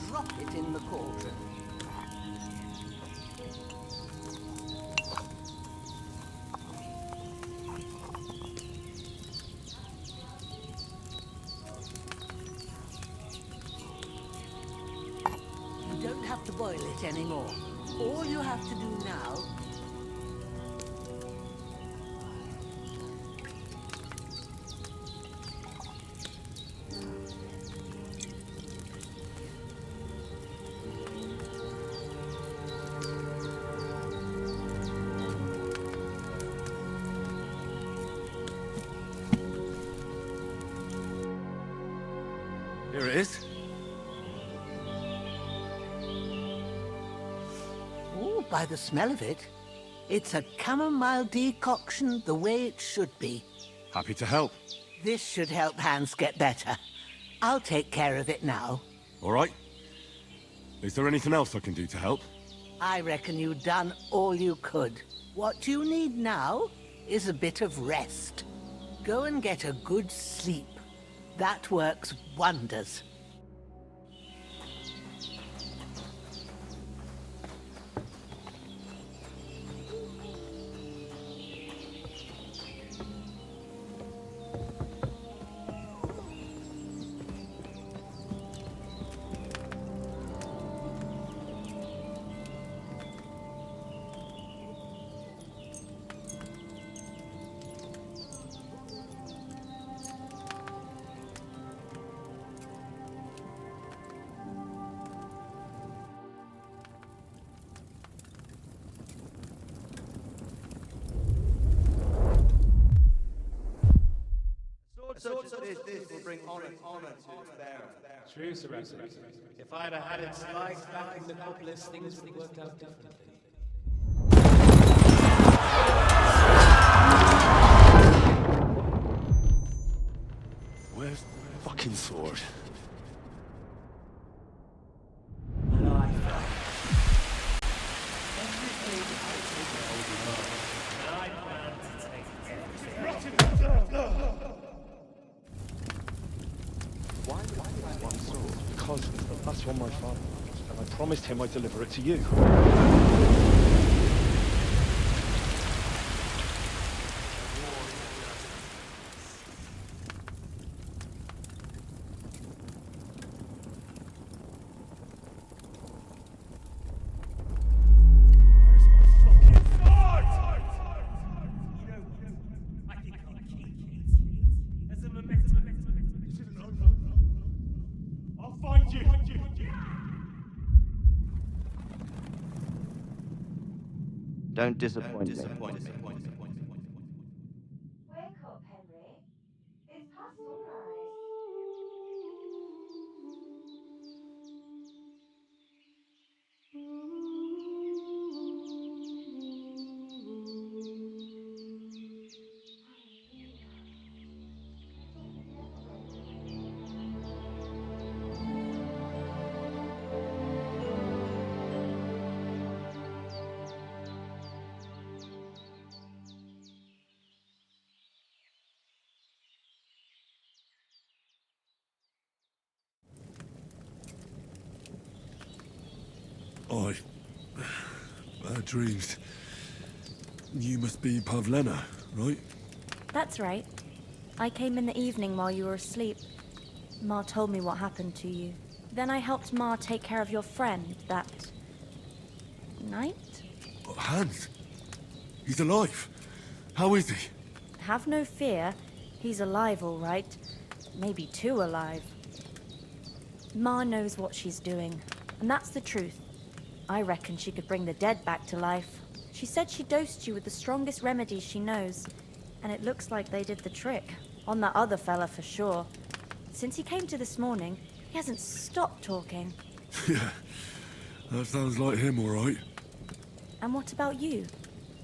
drop it in the cauldron. You don't have to boil it anymore. All you have to do now Here it is. Oh, by the smell of it, it's a chamomile decoction the way it should be. Happy to help. This should help Hans get better. I'll take care of it now. All right. Is there anything else I can do to help? I reckon you've done all you could. What you need now is a bit of rest. Go and get a good sleep. That works wonders. Such as this will bring honor to its bearer. True, Sir Rexford. If I'd have had it sliced back in the cutlass, things would have worked out differently. Where's the fucking sword? Why did I want sword? Because that's what my father wants, and I promised him I'd deliver it to you. Don't disappoint me. Wake up, Henry. It's past sunrise. Bad dreams. You must be Pavlena, right? That's right. I came in the evening while you were asleep. Ma told me what happened to you. Then I helped Ma take care of your friend that night? Hans? He's alive. How is he? Have no fear. He's alive, all right. Maybe too alive. Ma knows what she's doing, and that's the truth. I reckon she could bring the dead back to life. She said she dosed you with the strongest remedies she knows, and it looks like they did the trick. On that other fella for sure. Since he came to this morning, he hasn't stopped talking. Yeah, that sounds like him, all right. And what about you?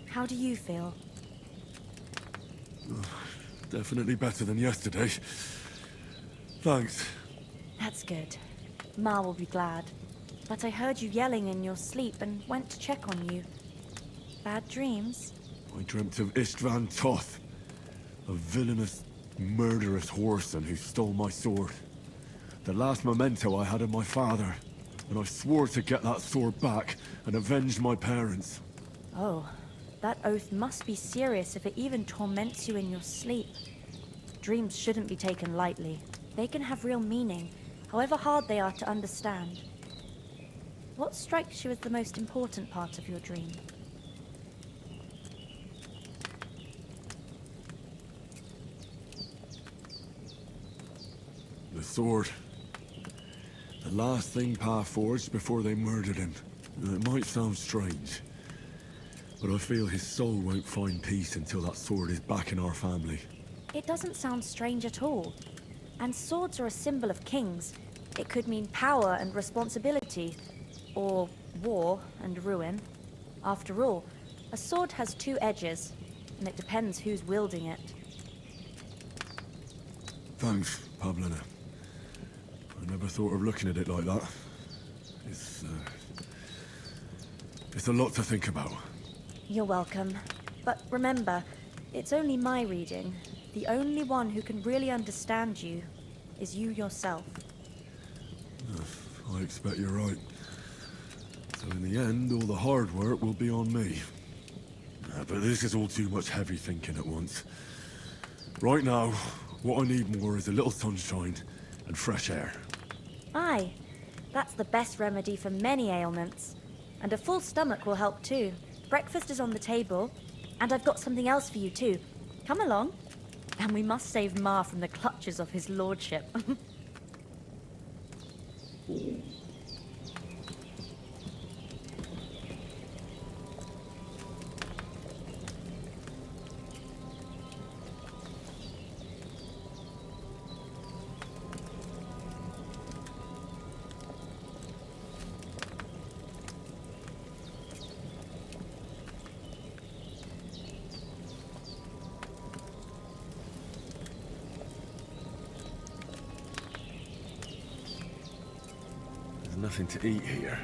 How do you feel? Definitely better than yesterday. Thanks. That's good. Ma will be glad. But I heard you yelling in your sleep and went to check on you. Bad dreams? I dreamt of Istvan Toth, a villainous, murderous whoreson who stole my sword. The last memento I had of my father. And I swore to get that sword back and avenge my parents. Oh, that oath must be serious if it even torments you in your sleep. Dreams shouldn't be taken lightly. They can have real meaning, however hard they are to understand. What strikes you as the most important part of your dream? The sword. The last thing Pa forged before they murdered him. It might sound strange, but I feel his soul won't find peace until that sword is back in our family. It doesn't sound strange at all. And swords are a symbol of kings. It could mean power and responsibility, or war and ruin. After all, a sword has two edges, and it depends who's wielding it. Thanks, Pablina. I never thought of looking at it like that. It's a lot to think about. You're welcome. But remember, it's only my reading. The only one who can really understand you is you yourself. I expect you're right. So in the end, all the hard work will be on me. But this is all too much heavy thinking at once. Right now, what I need more is a little sunshine and fresh air. Aye, that's the best remedy for many ailments. And a full stomach will help too. Breakfast is on the table, and I've got something else for you too. Come along. And we must save Ma from the clutches of his lordship. There's nothing to eat here.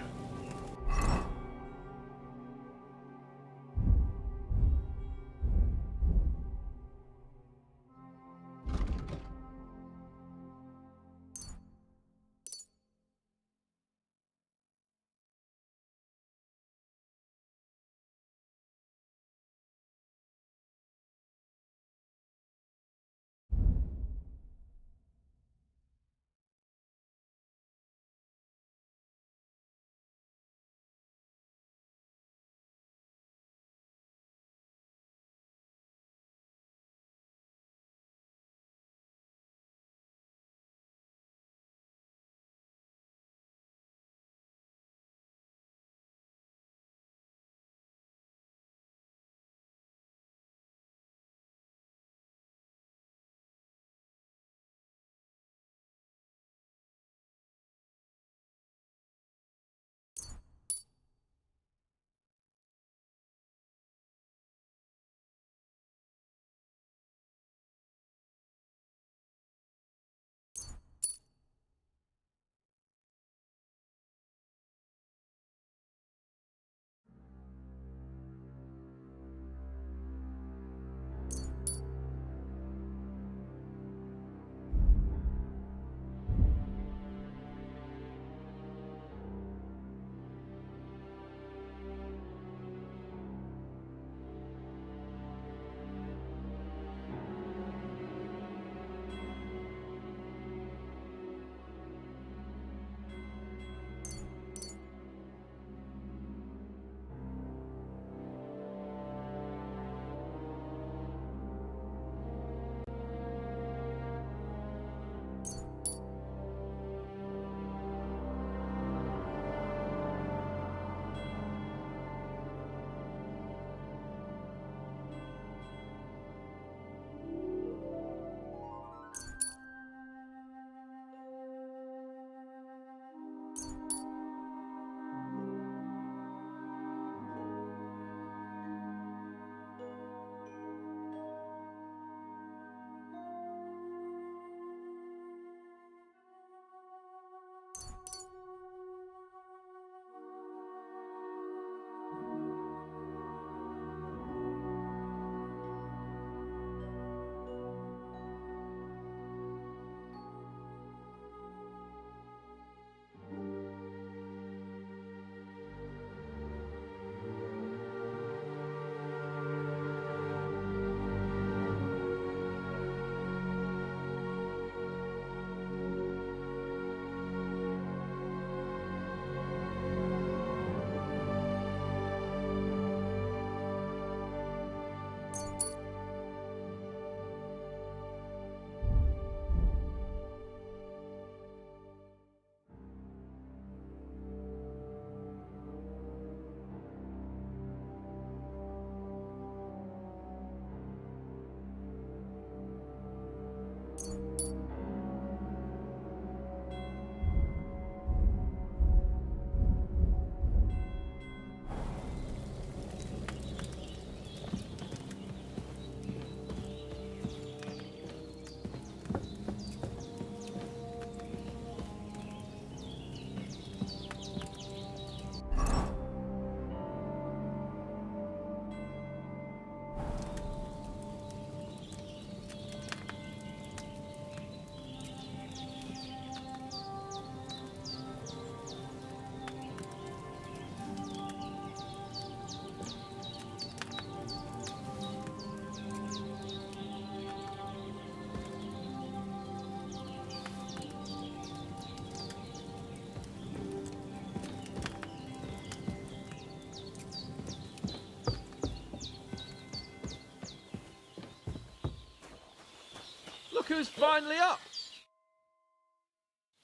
Look who's finally up!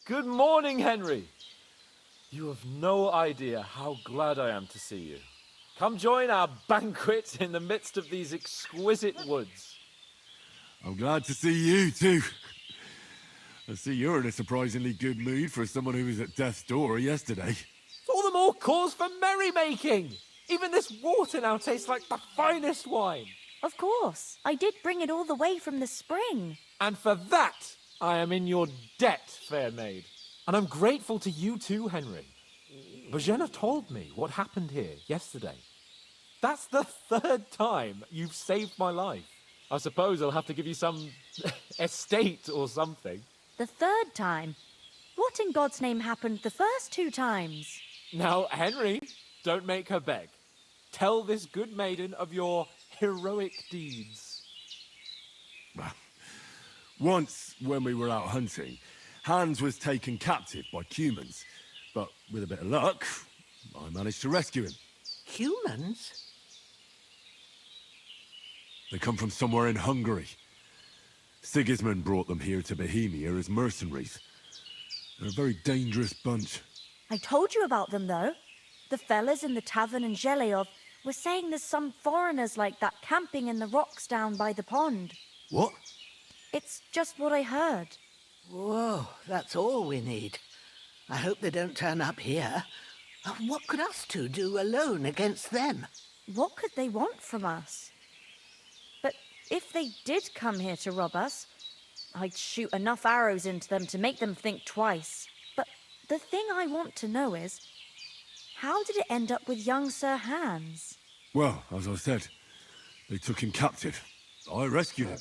Good morning, Henry. You have no idea how glad I am to see you. Come join our banquet in the midst of these exquisite woods. I'm glad to see you, too. I see you're in a surprisingly good mood for someone who was at death's door yesterday. It's all the more cause for merrymaking. Even this water now tastes like the finest wine. Of course. I did bring it all the way from the spring. And for that, I am in your debt, fair maid. And I'm grateful to you too, Henry. Bojena told me what happened here yesterday. That's the third time you've saved my life. I suppose I'll have to give you some estate or something. The third time? What in God's name happened the first 2 times? Now, Henry, don't make her beg. Tell this good maiden of your heroic deeds. Once, when we were out hunting, Hans was taken captive by humans. But with a bit of luck, I managed to rescue him. Humans? They come from somewhere in Hungary. Sigismund brought them here to Bohemia as mercenaries. They're a very dangerous bunch. I told you about them, though. The fellas in the tavern in Zheleov were saying there's some foreigners like that camping in the rocks down by the pond. What? It's just what I heard. Whoa, that's all we need. I hope they don't turn up here. What could us two do alone against them? What could they want from us? But if they did come here to rob us, I'd shoot enough arrows into them to make them think twice. But the thing I want to know is, how did it end up with young Sir Hans? Well, as I said, they took him captive. I rescued him.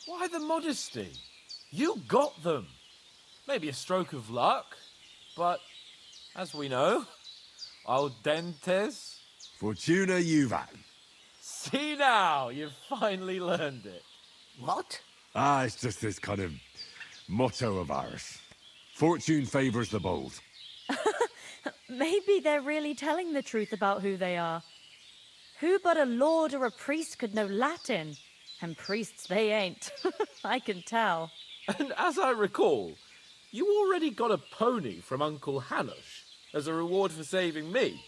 Why the modesty? You got them. Maybe a stroke of luck, but as we know, al dentes. Fortuna juvat. See now, you've finally learned it. What? It's just this kind of motto of ours. Fortune favors the bold. Maybe they're really telling the truth about who they are. Who but a lord or a priest could know Latin? And priests they ain't. I can tell. And as I recall, you already got a pony from Uncle Hanush as a reward for saving me.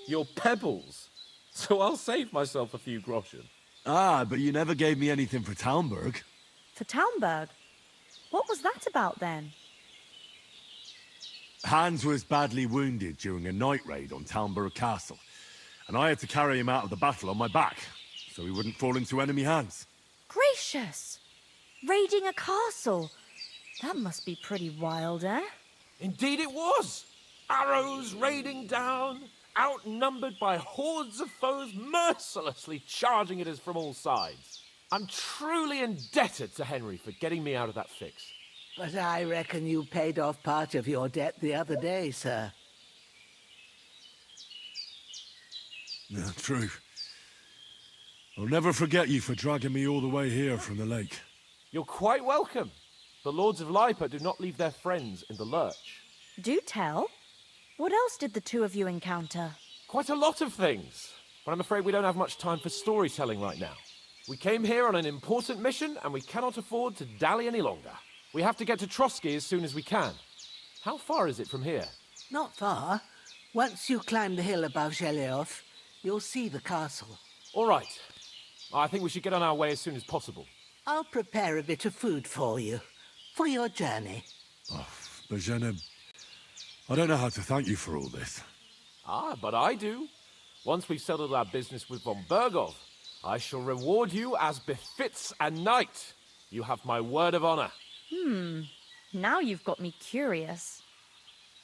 Your pebbles. So I'll save myself a few groschen. But you never gave me anything for Talmberg. For Talmberg? What was that about then? Hans was badly wounded during a night raid on Talmberg Castle, and I had to carry him out of the battle on my back, so he wouldn't fall into enemy hands. Gracious! Raiding a castle? That must be pretty wild, eh? Indeed it was! Arrows raining down, outnumbered by hordes of foes mercilessly charging at us from all sides. I'm truly indebted to Henry for getting me out of that fix. But I reckon you paid off part of your debt the other day, sir. Yeah, true. I'll never forget you for dragging me all the way here from the lake. You're quite welcome. The Lords of Lipa do not leave their friends in the lurch. Do tell. What else did the two of you encounter? Quite a lot of things, but I'm afraid we don't have much time for storytelling right now. We came here on an important mission, and we cannot afford to dally any longer. We have to get to Trotsky as soon as we can. How far is it from here? Not far. Once you climb the hill above Zheleov, you'll see the castle. All right. I think we should get on our way as soon as possible. I'll prepare a bit of food for you, for your journey. Bojena, I don't know how to thank you for all this. But I do. Once we've settled our business with von Bergov, I shall reward you as befits a knight. You have my word of honor. Now you've got me curious.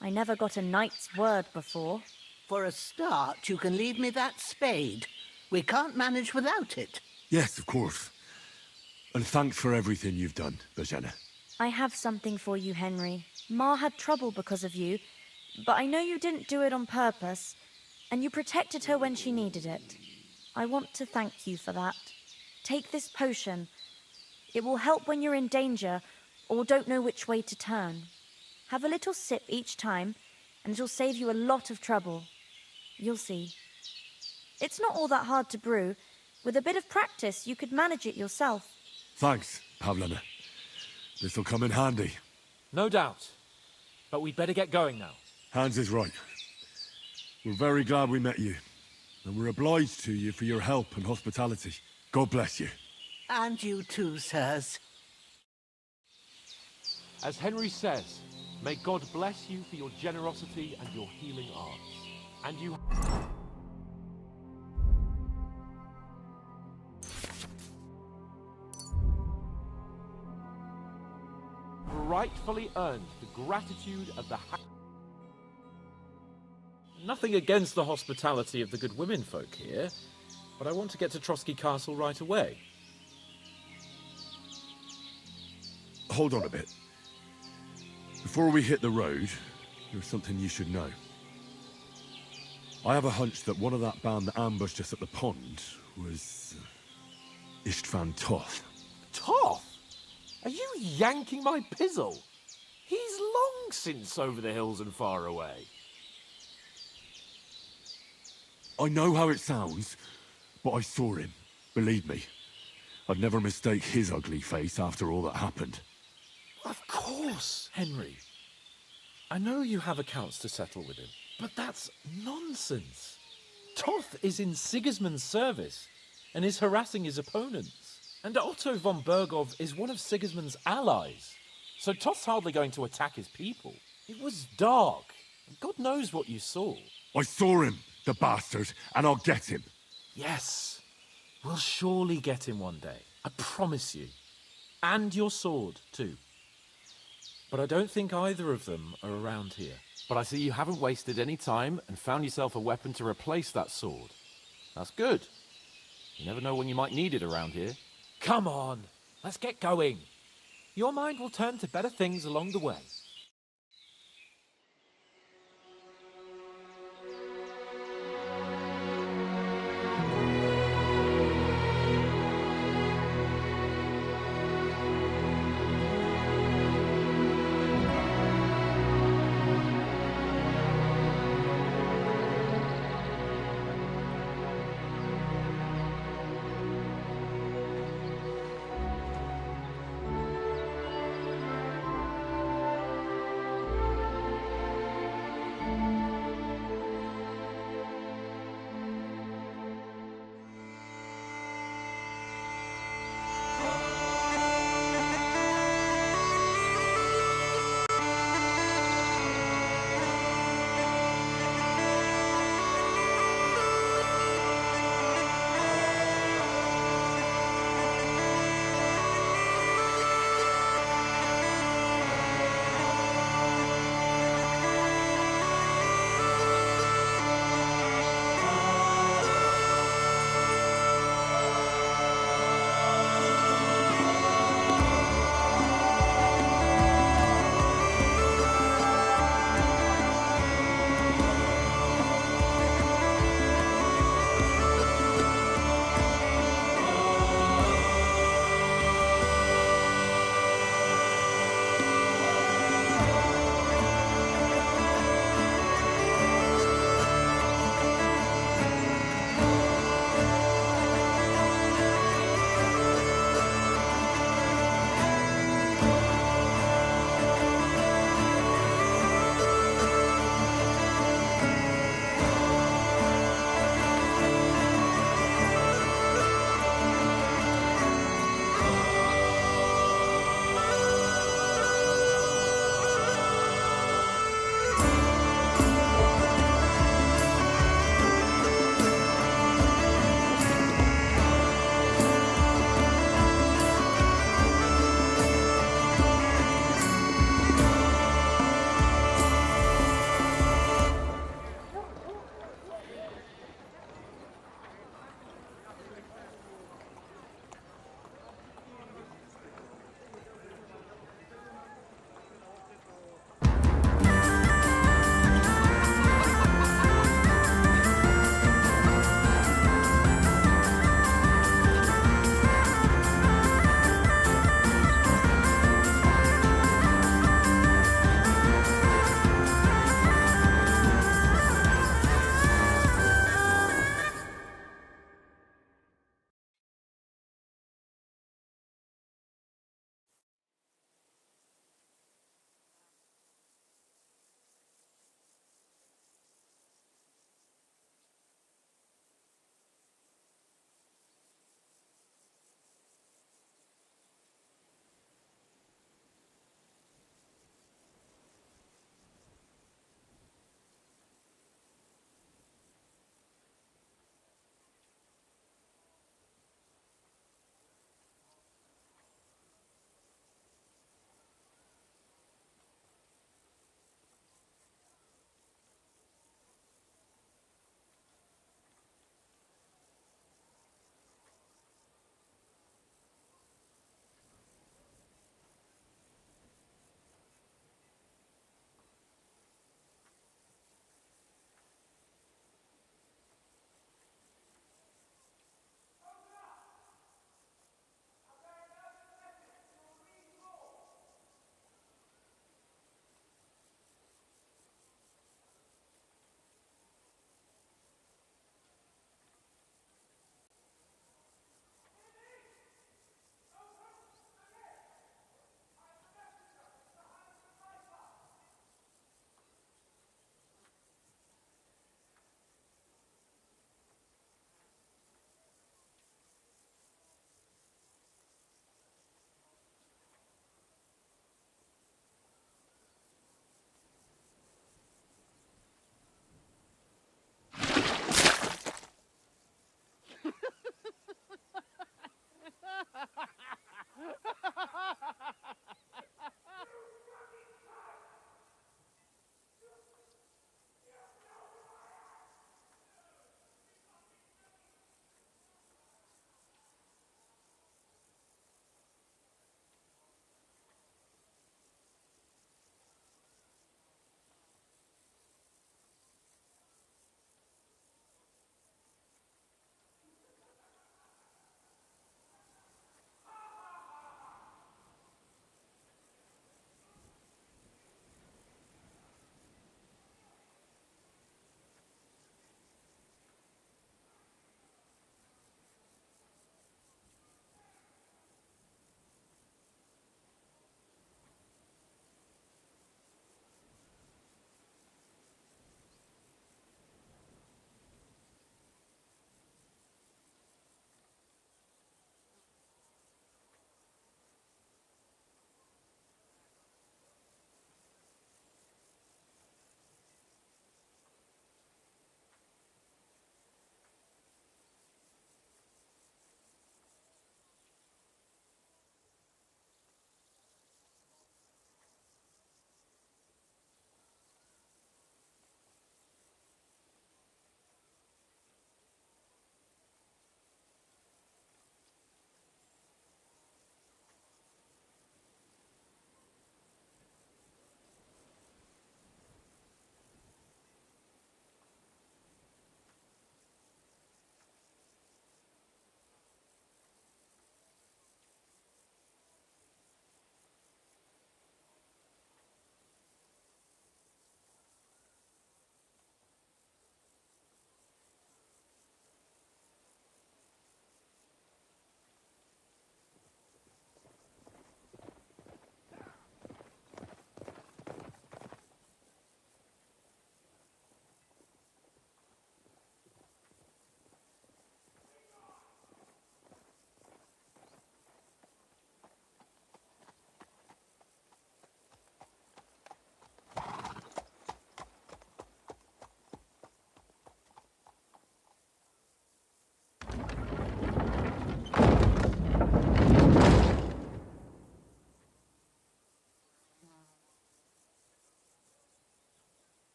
I never got a knight's word before. For a start, you can leave me that spade. We can't manage without it. Yes, of course. And thanks for everything you've done, Bojena. I have something for you, Henry. Ma had trouble because of you, but I know you didn't do it on purpose, and you protected her when she needed it. I want to thank you for that. Take this potion. It will help when you're in danger or don't know which way to turn. Have a little sip each time, and it'll save you a lot of trouble. You'll see. It's not all that hard to brew. With a bit of practice, you could manage it yourself. Thanks, Pavlena. This'll come in handy. No doubt. But we'd better get going now. Hans is right. We're very glad we met you. And we're obliged to you for your help and hospitality. God bless you. And you too, sirs. As Henry says, may God bless you for your generosity and your healing arts. And you... rightfully earned the gratitude of the... Nothing against the hospitality of the good women folk here, but I want to get to Trotsky Castle right away. Hold on a bit. Before we hit the road, there's something you should know. I have a hunch that one of that band that ambushed us at the pond was... Istvan Toth. Toth? Are you yanking my pizzle? He's long since over the hills and far away. I know how it sounds, but I saw him. Believe me. I'd never mistake his ugly face after all that happened. Of course, Henry. I know you have accounts to settle with him, but that's nonsense. Toth is in Sigismund's service and is harassing his opponents. And Otto von Bergov is one of Sigismund's allies. So Toth's hardly going to attack his people. It was dark. God knows what you saw. I saw him, the bastard, and I'll get him. Yes. We'll surely get him one day. I promise you. And your sword, too. But I don't think either of them are around here. But I see you haven't wasted any time and found yourself a weapon to replace that sword. That's good. You never know when you might need it around here. Come on, let's get going. Your mind will turn to better things along the way.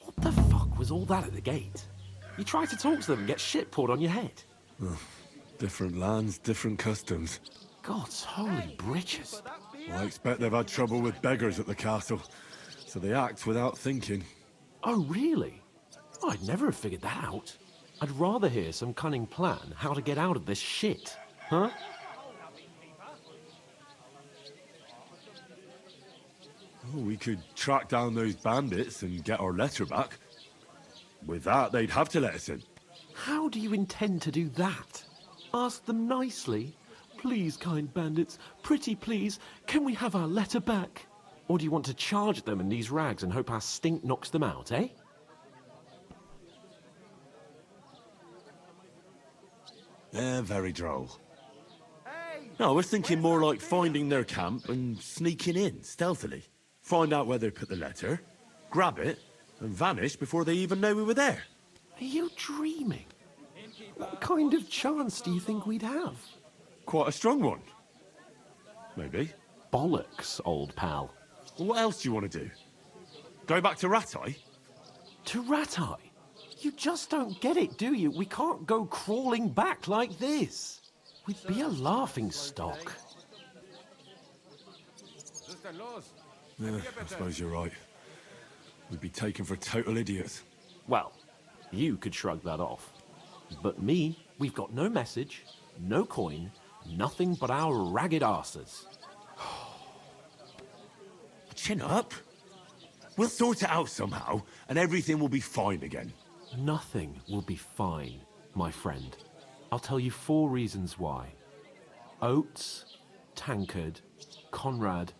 What the fuck was all that at the gate? You try to talk to them and get shit poured on your head. Different lands, different customs. God's holy britches. Well, I expect they've had trouble with beggars at the castle, so they act without thinking. Oh, really? I'd never have figured that out. I'd rather hear some cunning plan how to get out of this shit. Huh? Oh, we could track down those bandits and get our letter back. With that, they'd have to let us in. How do you intend to do that? Ask them nicely. Please, kind bandits, pretty please, can we have our letter back? Or do you want to charge them in these rags and hope our stink knocks them out, eh? Very droll. No, I was thinking more like finding their camp and sneaking in, stealthily. Find out where they put the letter, grab it, and vanish before they even know we were there. Are you dreaming? What kind of chance do you think we'd have? Quite a strong one. Maybe. Bollocks, old pal. Well, what else do you want to do? Go back to Ratai? To Ratai? You just don't get it, do you? We can't go crawling back like this. We'd be a laughing stock. Yeah, I suppose you're right. We'd be taken for total idiots. Well, you could shrug that off. But me, we've got no message, no coin, nothing but our ragged arses. Chin up. We'll sort it out somehow, and everything will be fine again. Nothing will be fine, my friend. I'll tell you 4 reasons why. Oates, Tankard, Conrad,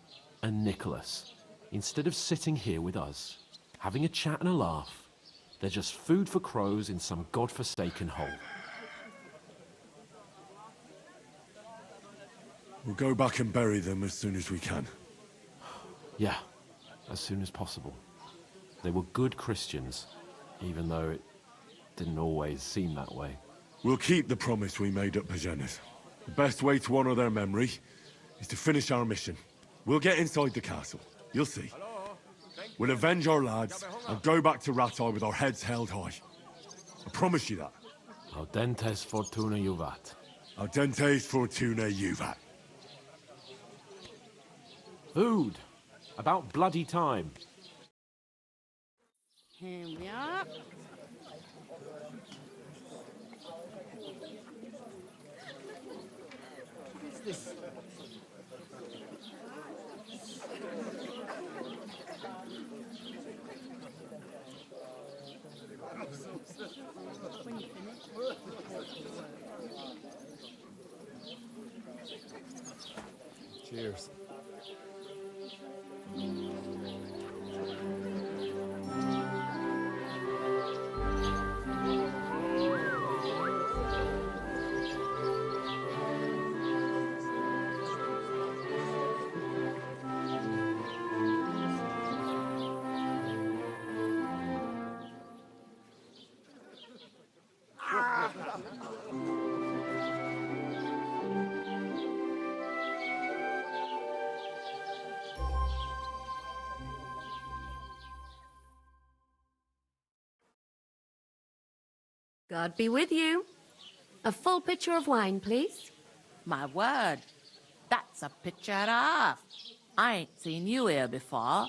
and Nicholas, instead of sitting here with us, having a chat and a laugh, they're just food for crows in some godforsaken hole. We'll go back and bury them as soon as we can. Yeah, as soon as possible. They were good Christians, even though it didn't always seem that way. We'll keep the promise we made at Pagenas. The best way to honor their memory is to finish our mission. We'll get inside the castle. You'll see. We'll avenge our lads and go back to Ratai with our heads held high. I promise you that. Audentes fortuna juvat. Audentes fortuna juvat. Food. About bloody time. Here we are. What is this? When you finish. Cheers. God be with you. A full pitcher of wine, please. My word, that's a picture and a half. I ain't seen you here before.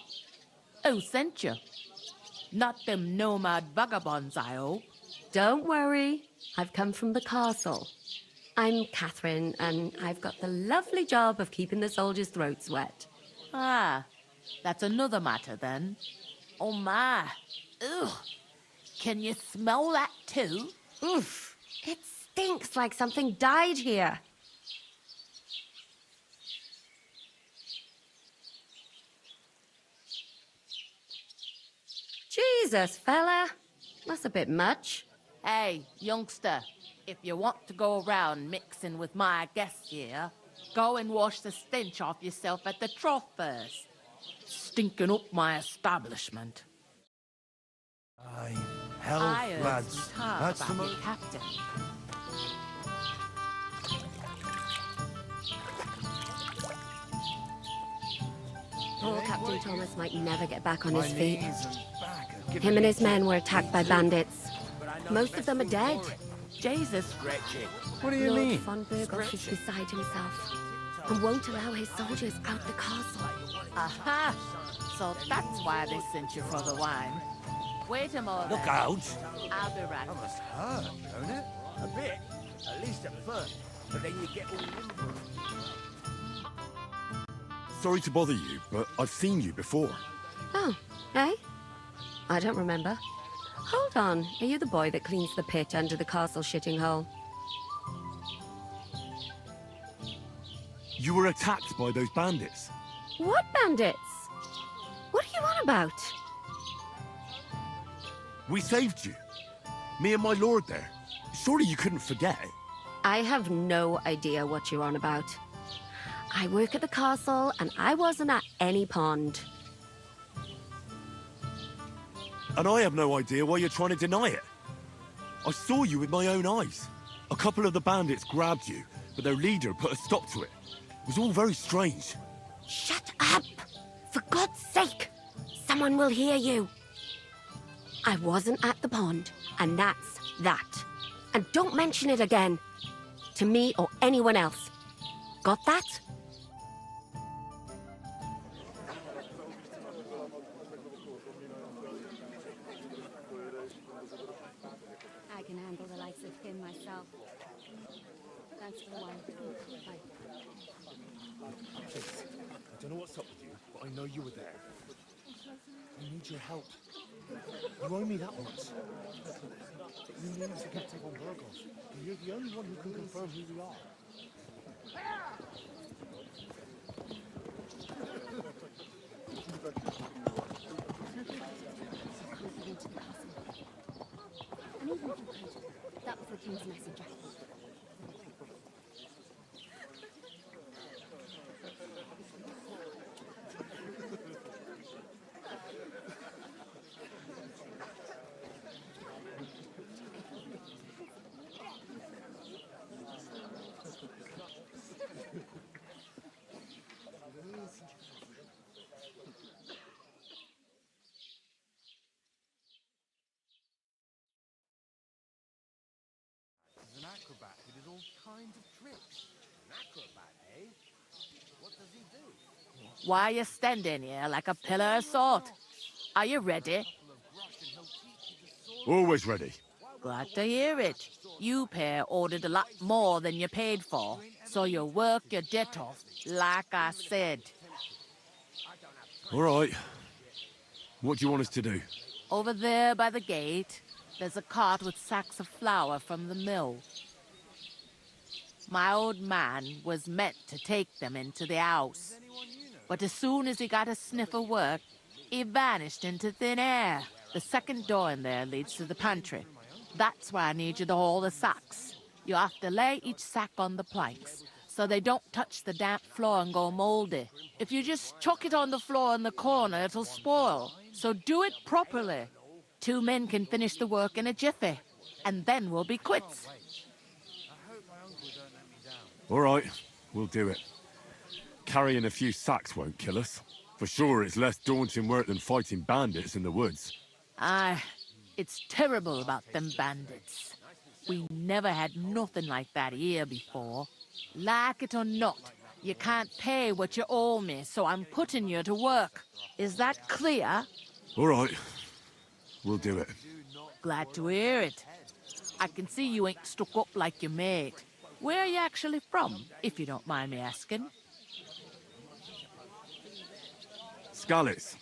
Who sent you? Not them nomad vagabonds, I hope. Don't worry. I've come from the castle. I'm Catherine, and I've got the lovely job of keeping the soldiers' throats wet. Ah, that's another matter then. Oh my. Ugh. Can you smell that too? Oof. It stinks like something died here. Jesus, fella. That's a bit much. Hey, youngster, if you want to go around mixing with my guests here, go and wash the stench off yourself at the trough first. Stinking up my establishment. Aye, I health, heard lads. some talk That's the about mo- your captain. Poor Captain Thomas might never get back on My his feet. knees and back are giving Him and me his men were attacked by bandits. Most of them are dead. Jesus. What do you Lord mean? von Burgos is beside himself and won't allow his soldiers out the castle. Aha! So that's why they sent you for the wine. Wait a moment. Look out. I'll be right. That must hurt, don't it? A bit. At least at first. But then you get all limber. Sorry to bother you, but I've seen you before. Oh, eh? I don't remember. Hold on, are you the boy that cleans the pit under the castle shitting hole? You were attacked by those bandits. What bandits? What are you on about? We saved you. Me and my lord there. Surely you couldn't forget. I have no idea what you're on about. I work at the castle, and I wasn't at any pond. And I have no idea why you're trying to deny it. I saw you with my own eyes. A couple of the bandits grabbed you, but their leader put a stop to it. It was all very strange. Shut up! For God's sake! Someone will hear you. I wasn't at the pond, and that's that. And don't mention it again. To me or anyone else. Got that? I can handle the likes of him myself. Thanks for the wine. Bye. Please, I don't know what's up with you, but I know you were there. I need your help. You owe me that much. But you need to get to Von Burgos. And you're the only one who can confirm who we are. And even if you could, that was the king's messenger. He's an acrobat who does all kinds of tricks. An acrobat, eh? What does he do? Why are you standing here like a pillar of salt? Are you ready? Always ready. Glad to hear it. You pair ordered a lot more than you paid for, so you work your debt off, like I said. All right. What do you want us to do? Over there by the gate, there's a cart with sacks of flour from the mill. My old man was meant to take them into the house, but as soon as he got a sniff of work, he vanished into thin air. The second door in there leads to the pantry. That's why I need you to haul the sacks. You have to lay each sack on the planks, so they don't touch the damp floor and go moldy. If you just chuck it on the floor in the corner, it'll spoil. So do it properly. 2 men can finish the work in a jiffy, and then we'll be quits. All right, we'll do it. Carrying a few sacks won't kill us. For sure, it's less daunting work than fighting bandits in the woods. Aye, it's terrible about them bandits. We never had nothing like that here before. Like it or not, you can't pay what you owe me, so I'm putting you to work. Is that clear? All right, we'll do it. Glad to hear it. I can see you ain't stuck up like your mate. Where are you actually from, if you don't mind me asking? Skalitz.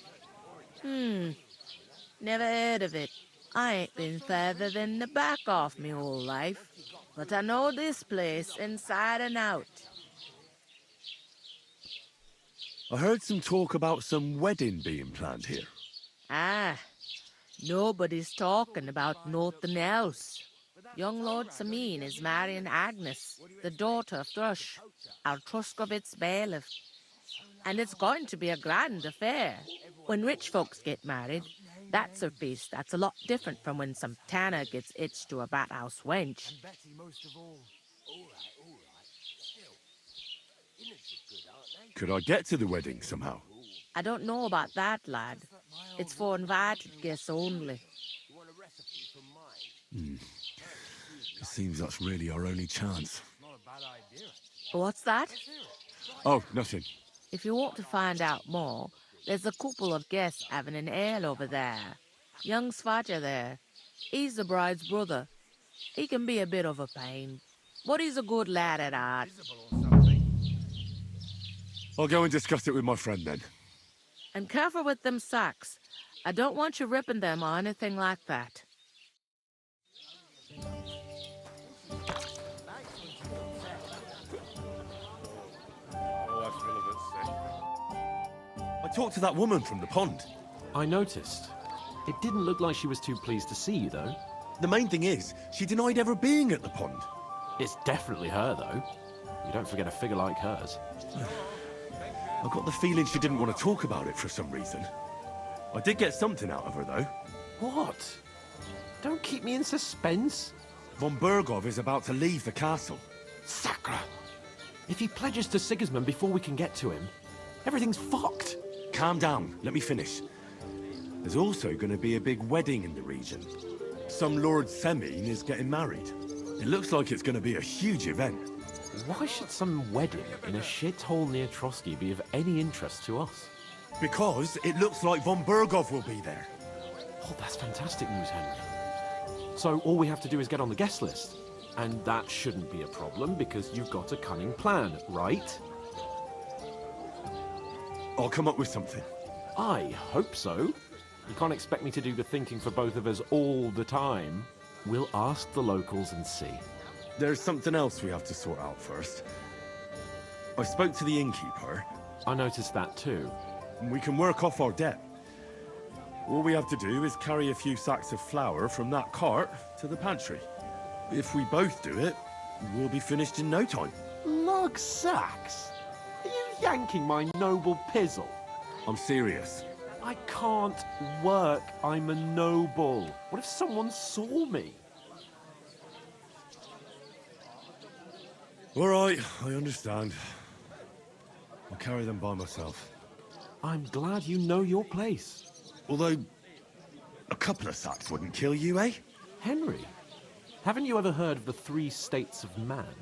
Never heard of it. I ain't been further than the back off me whole life. But I know this place inside and out. I heard some talk about some wedding being planned here. Ah, nobody's talking about nothing else. Young Lord Samin is marrying Agnes, the daughter of Thrush, our Truskovitz bailiff. And it's going to be a grand affair. When rich folks get married, that's a feast that's a lot different from when some tanner gets itched to a bat-house wench. Could I get to the wedding somehow? I don't know about that, lad. It's for invited guests only. It seems that's really our only chance. What's that? Oh, nothing. If you want to find out more, there's a couple of guests having an ale over there. Young Svaja there. He's the bride's brother. He can be a bit of a pain, but he's a good lad at heart. I'll go and discuss it with my friend then. And careful with them sacks. I don't want you ripping them or anything like that. I talked to that woman from the pond. I noticed. It didn't look like she was too pleased to see you, though. The main thing is, she denied ever being at the pond. It's definitely her, though. You don't forget a figure like hers. I got the feeling she didn't want to talk about it for some reason. I did get something out of her, though. What? Don't keep me in suspense. Von Bergov is about to leave the castle. Sacre! If he pledges to Sigismund before we can get to him, everything's fucked. Calm down, let me finish. There's also going to be a big wedding in the region. Some Lord Semin is getting married. It looks like it's going to be a huge event. Why should some wedding in a shithole near Trotsky be of any interest to us? Because it looks like Von Bergov will be there. Oh, that's fantastic news, Henry. So all we have to do is get on the guest list. And that shouldn't be a problem because you've got a cunning plan, right? I'll come up with something. I hope so. You can't expect me to do the thinking for both of us all the time. We'll ask the locals and see. There's something else we have to sort out first. I spoke to the innkeeper. I noticed that too. We can work off our debt. All we have to do is carry a few sacks of flour from that cart to the pantry. If we both do it, we'll be finished in no time. Lug sacks? Are you yanking my noble pizzle? I'm serious. I can't work. I'm a noble. What if someone saw me? All right, I understand. I'll carry them by myself. I'm glad you know your place. Although, a couple of sacks wouldn't kill you, eh? Henry, haven't you ever heard of the 3 states of man?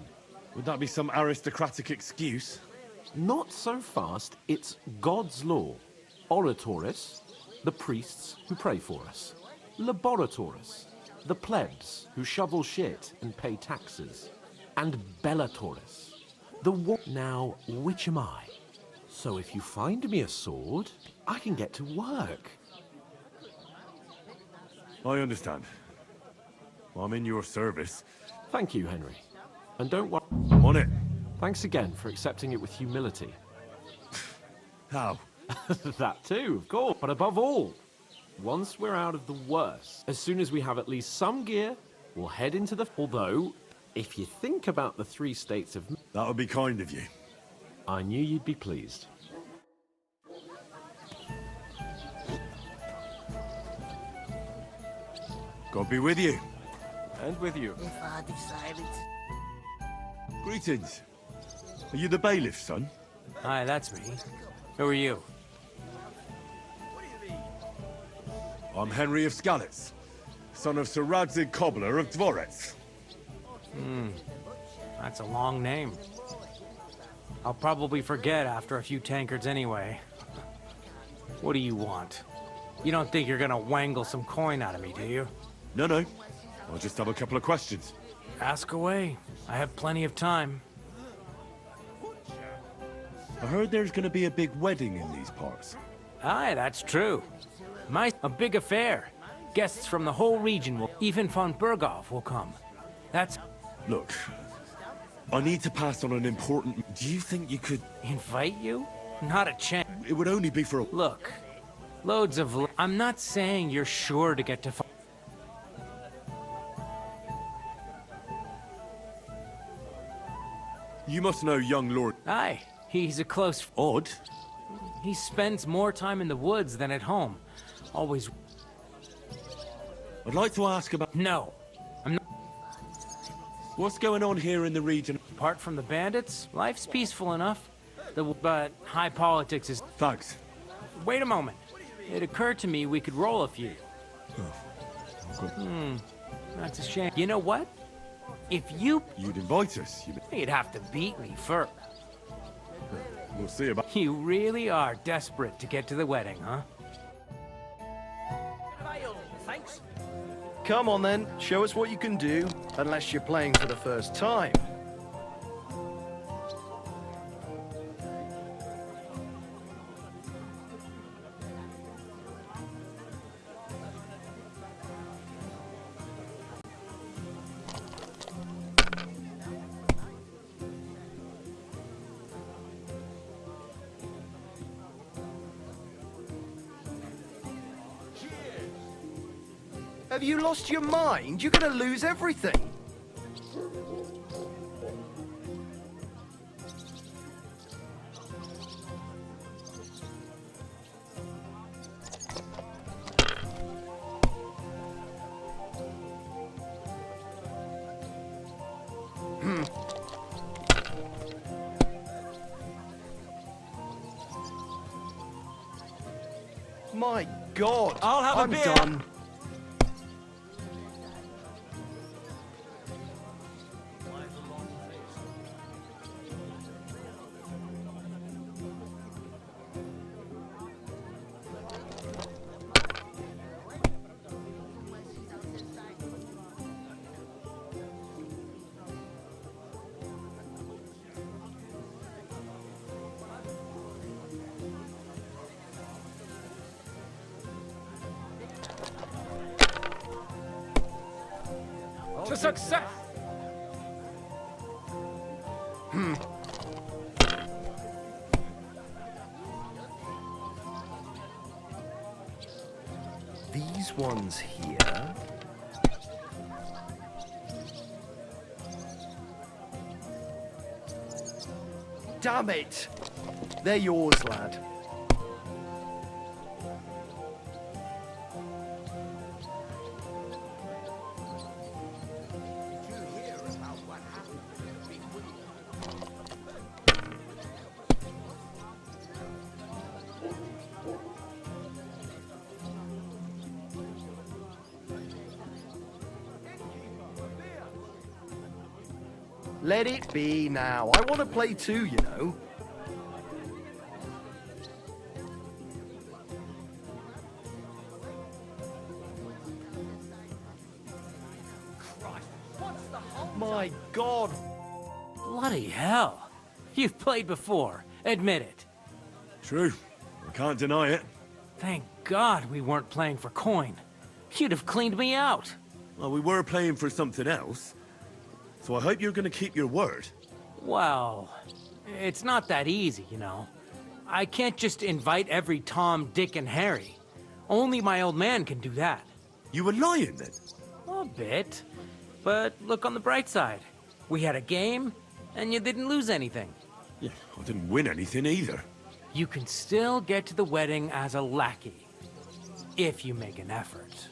Would that be some aristocratic excuse? Not so fast. It's God's law. Oratoris, the priests who pray for us. Laboratoris, the plebs who shovel shit and pay taxes. And Bellatoris, the war. Now, which am I? So if you find me a sword, I can get to work. I understand. I'm in your service. Thank you, Henry. And don't worry. I'm on it. Thanks again for accepting it with humility. How? That too, of course. But above all, once we're out of the worst, as soon as we have at least some gear, we'll head into the... Although, if you think about the 3 states of... That would be kind of you. I knew you'd be pleased. God be with you. And with you. If I decide it. Greetings. Are you the bailiff, son? Hi, that's me. Who are you? I'm Henry of Skalitz, son of Sir Radzig Cobbler of Dvorets. That's a long name. I'll probably forget after a few tankards anyway. What do you want? You don't think you're gonna wangle some coin out of me, do you? No. I just have a couple of questions. Ask away. I have plenty of time. I heard there's gonna be a big wedding in these parts. Aye, that's true. A big affair. Guests from the whole region will... Even von Berghoff will come. That's... Look, I need to pass on an important... Do you think you could... Invite you? Not a chance. It would only be for a... Look, loads of... I'm not saying you're sure to get to... You must know young Lord... Aye, he's a close... Odd? He spends more time in the woods than at home. Always... I'd like to ask about... No, I'm not... What's going on here in the region? Apart from the bandits, life's peaceful enough. But high politics is... Thanks. Wait a moment. It occurred to me we could roll a few. Oh, That's a shame. You know what? If you... You'd invite us, You'd have to beat me first. We'll see about... You really are desperate to get to the wedding, huh? Thanks. Come on then, show us what you can do, unless you're playing for the first time. Have you lost your mind? You're gonna lose everything. My God, I'll have I'm a beer. done. To success! These ones here. Damn it! They're yours, lad. Let it be now. I want to play too, you know. My God. Bloody hell. You've played before. Admit it. True. I can't deny it. Thank God we weren't playing for coin. You'd have cleaned me out. Well, we were playing for something else. So I hope you're gonna keep your word. Well, it's not that easy, you know. I can't just invite every Tom, Dick, and Harry. Only my old man can do that. You were lying then? A bit. But look on the bright side. We had a game, and you didn't lose anything. Yeah, I didn't win anything either. You can still get to the wedding as a lackey. If you make an effort.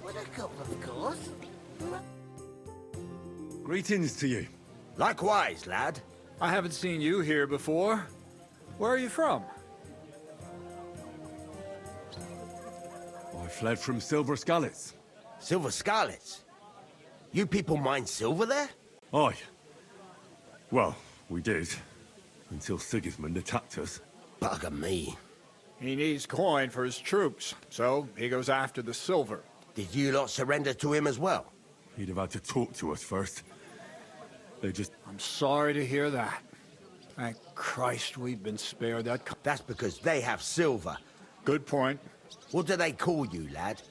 With a couple of course. Greetings to you. Likewise, lad. I haven't seen you here before. Where are you from? I fled from Silver Scarlets. Silver Scarlets? You people mine silver there? Aye. Well, we did. Until Sigismund attacked us. Bugger me. He needs coin for his troops, so he goes after the silver. Did you lot surrender to him as well? He'd have had to talk to us first. They just... I'm sorry to hear that. Thank Christ we've been spared that... That's because they have silver. Good point. What do they call you, lad?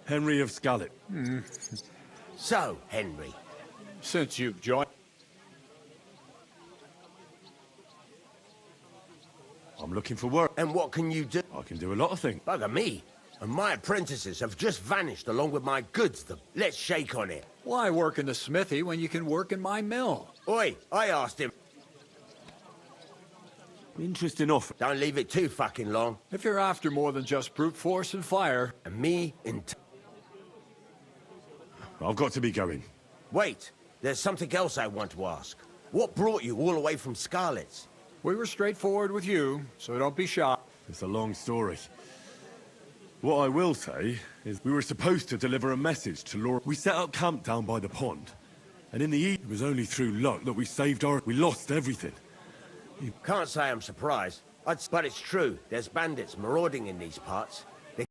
Henry of Scarlet. So, Henry. Since you've joined... I'm looking for work. And what can you do? I can do a lot of things. Bugger me. And my apprentices have just vanished along with my goods. Let's shake on it. Why work in the smithy when you can work in my mill? Oi, I asked him. Interesting offer. Don't leave it too fucking long. If you're after more than just brute force and fire... And me in... I've got to be going. Wait, there's something else I want to ask. What brought you all the way from Scarlet's? We were straightforward with you, so don't be shy. It's a long story. What I will say is we were supposed to deliver a message to Laura. We set up camp down by the pond. And in the evening, it was only through luck that we saved our... We lost everything. Can't say I'm surprised. But it's true, there's bandits marauding in these parts.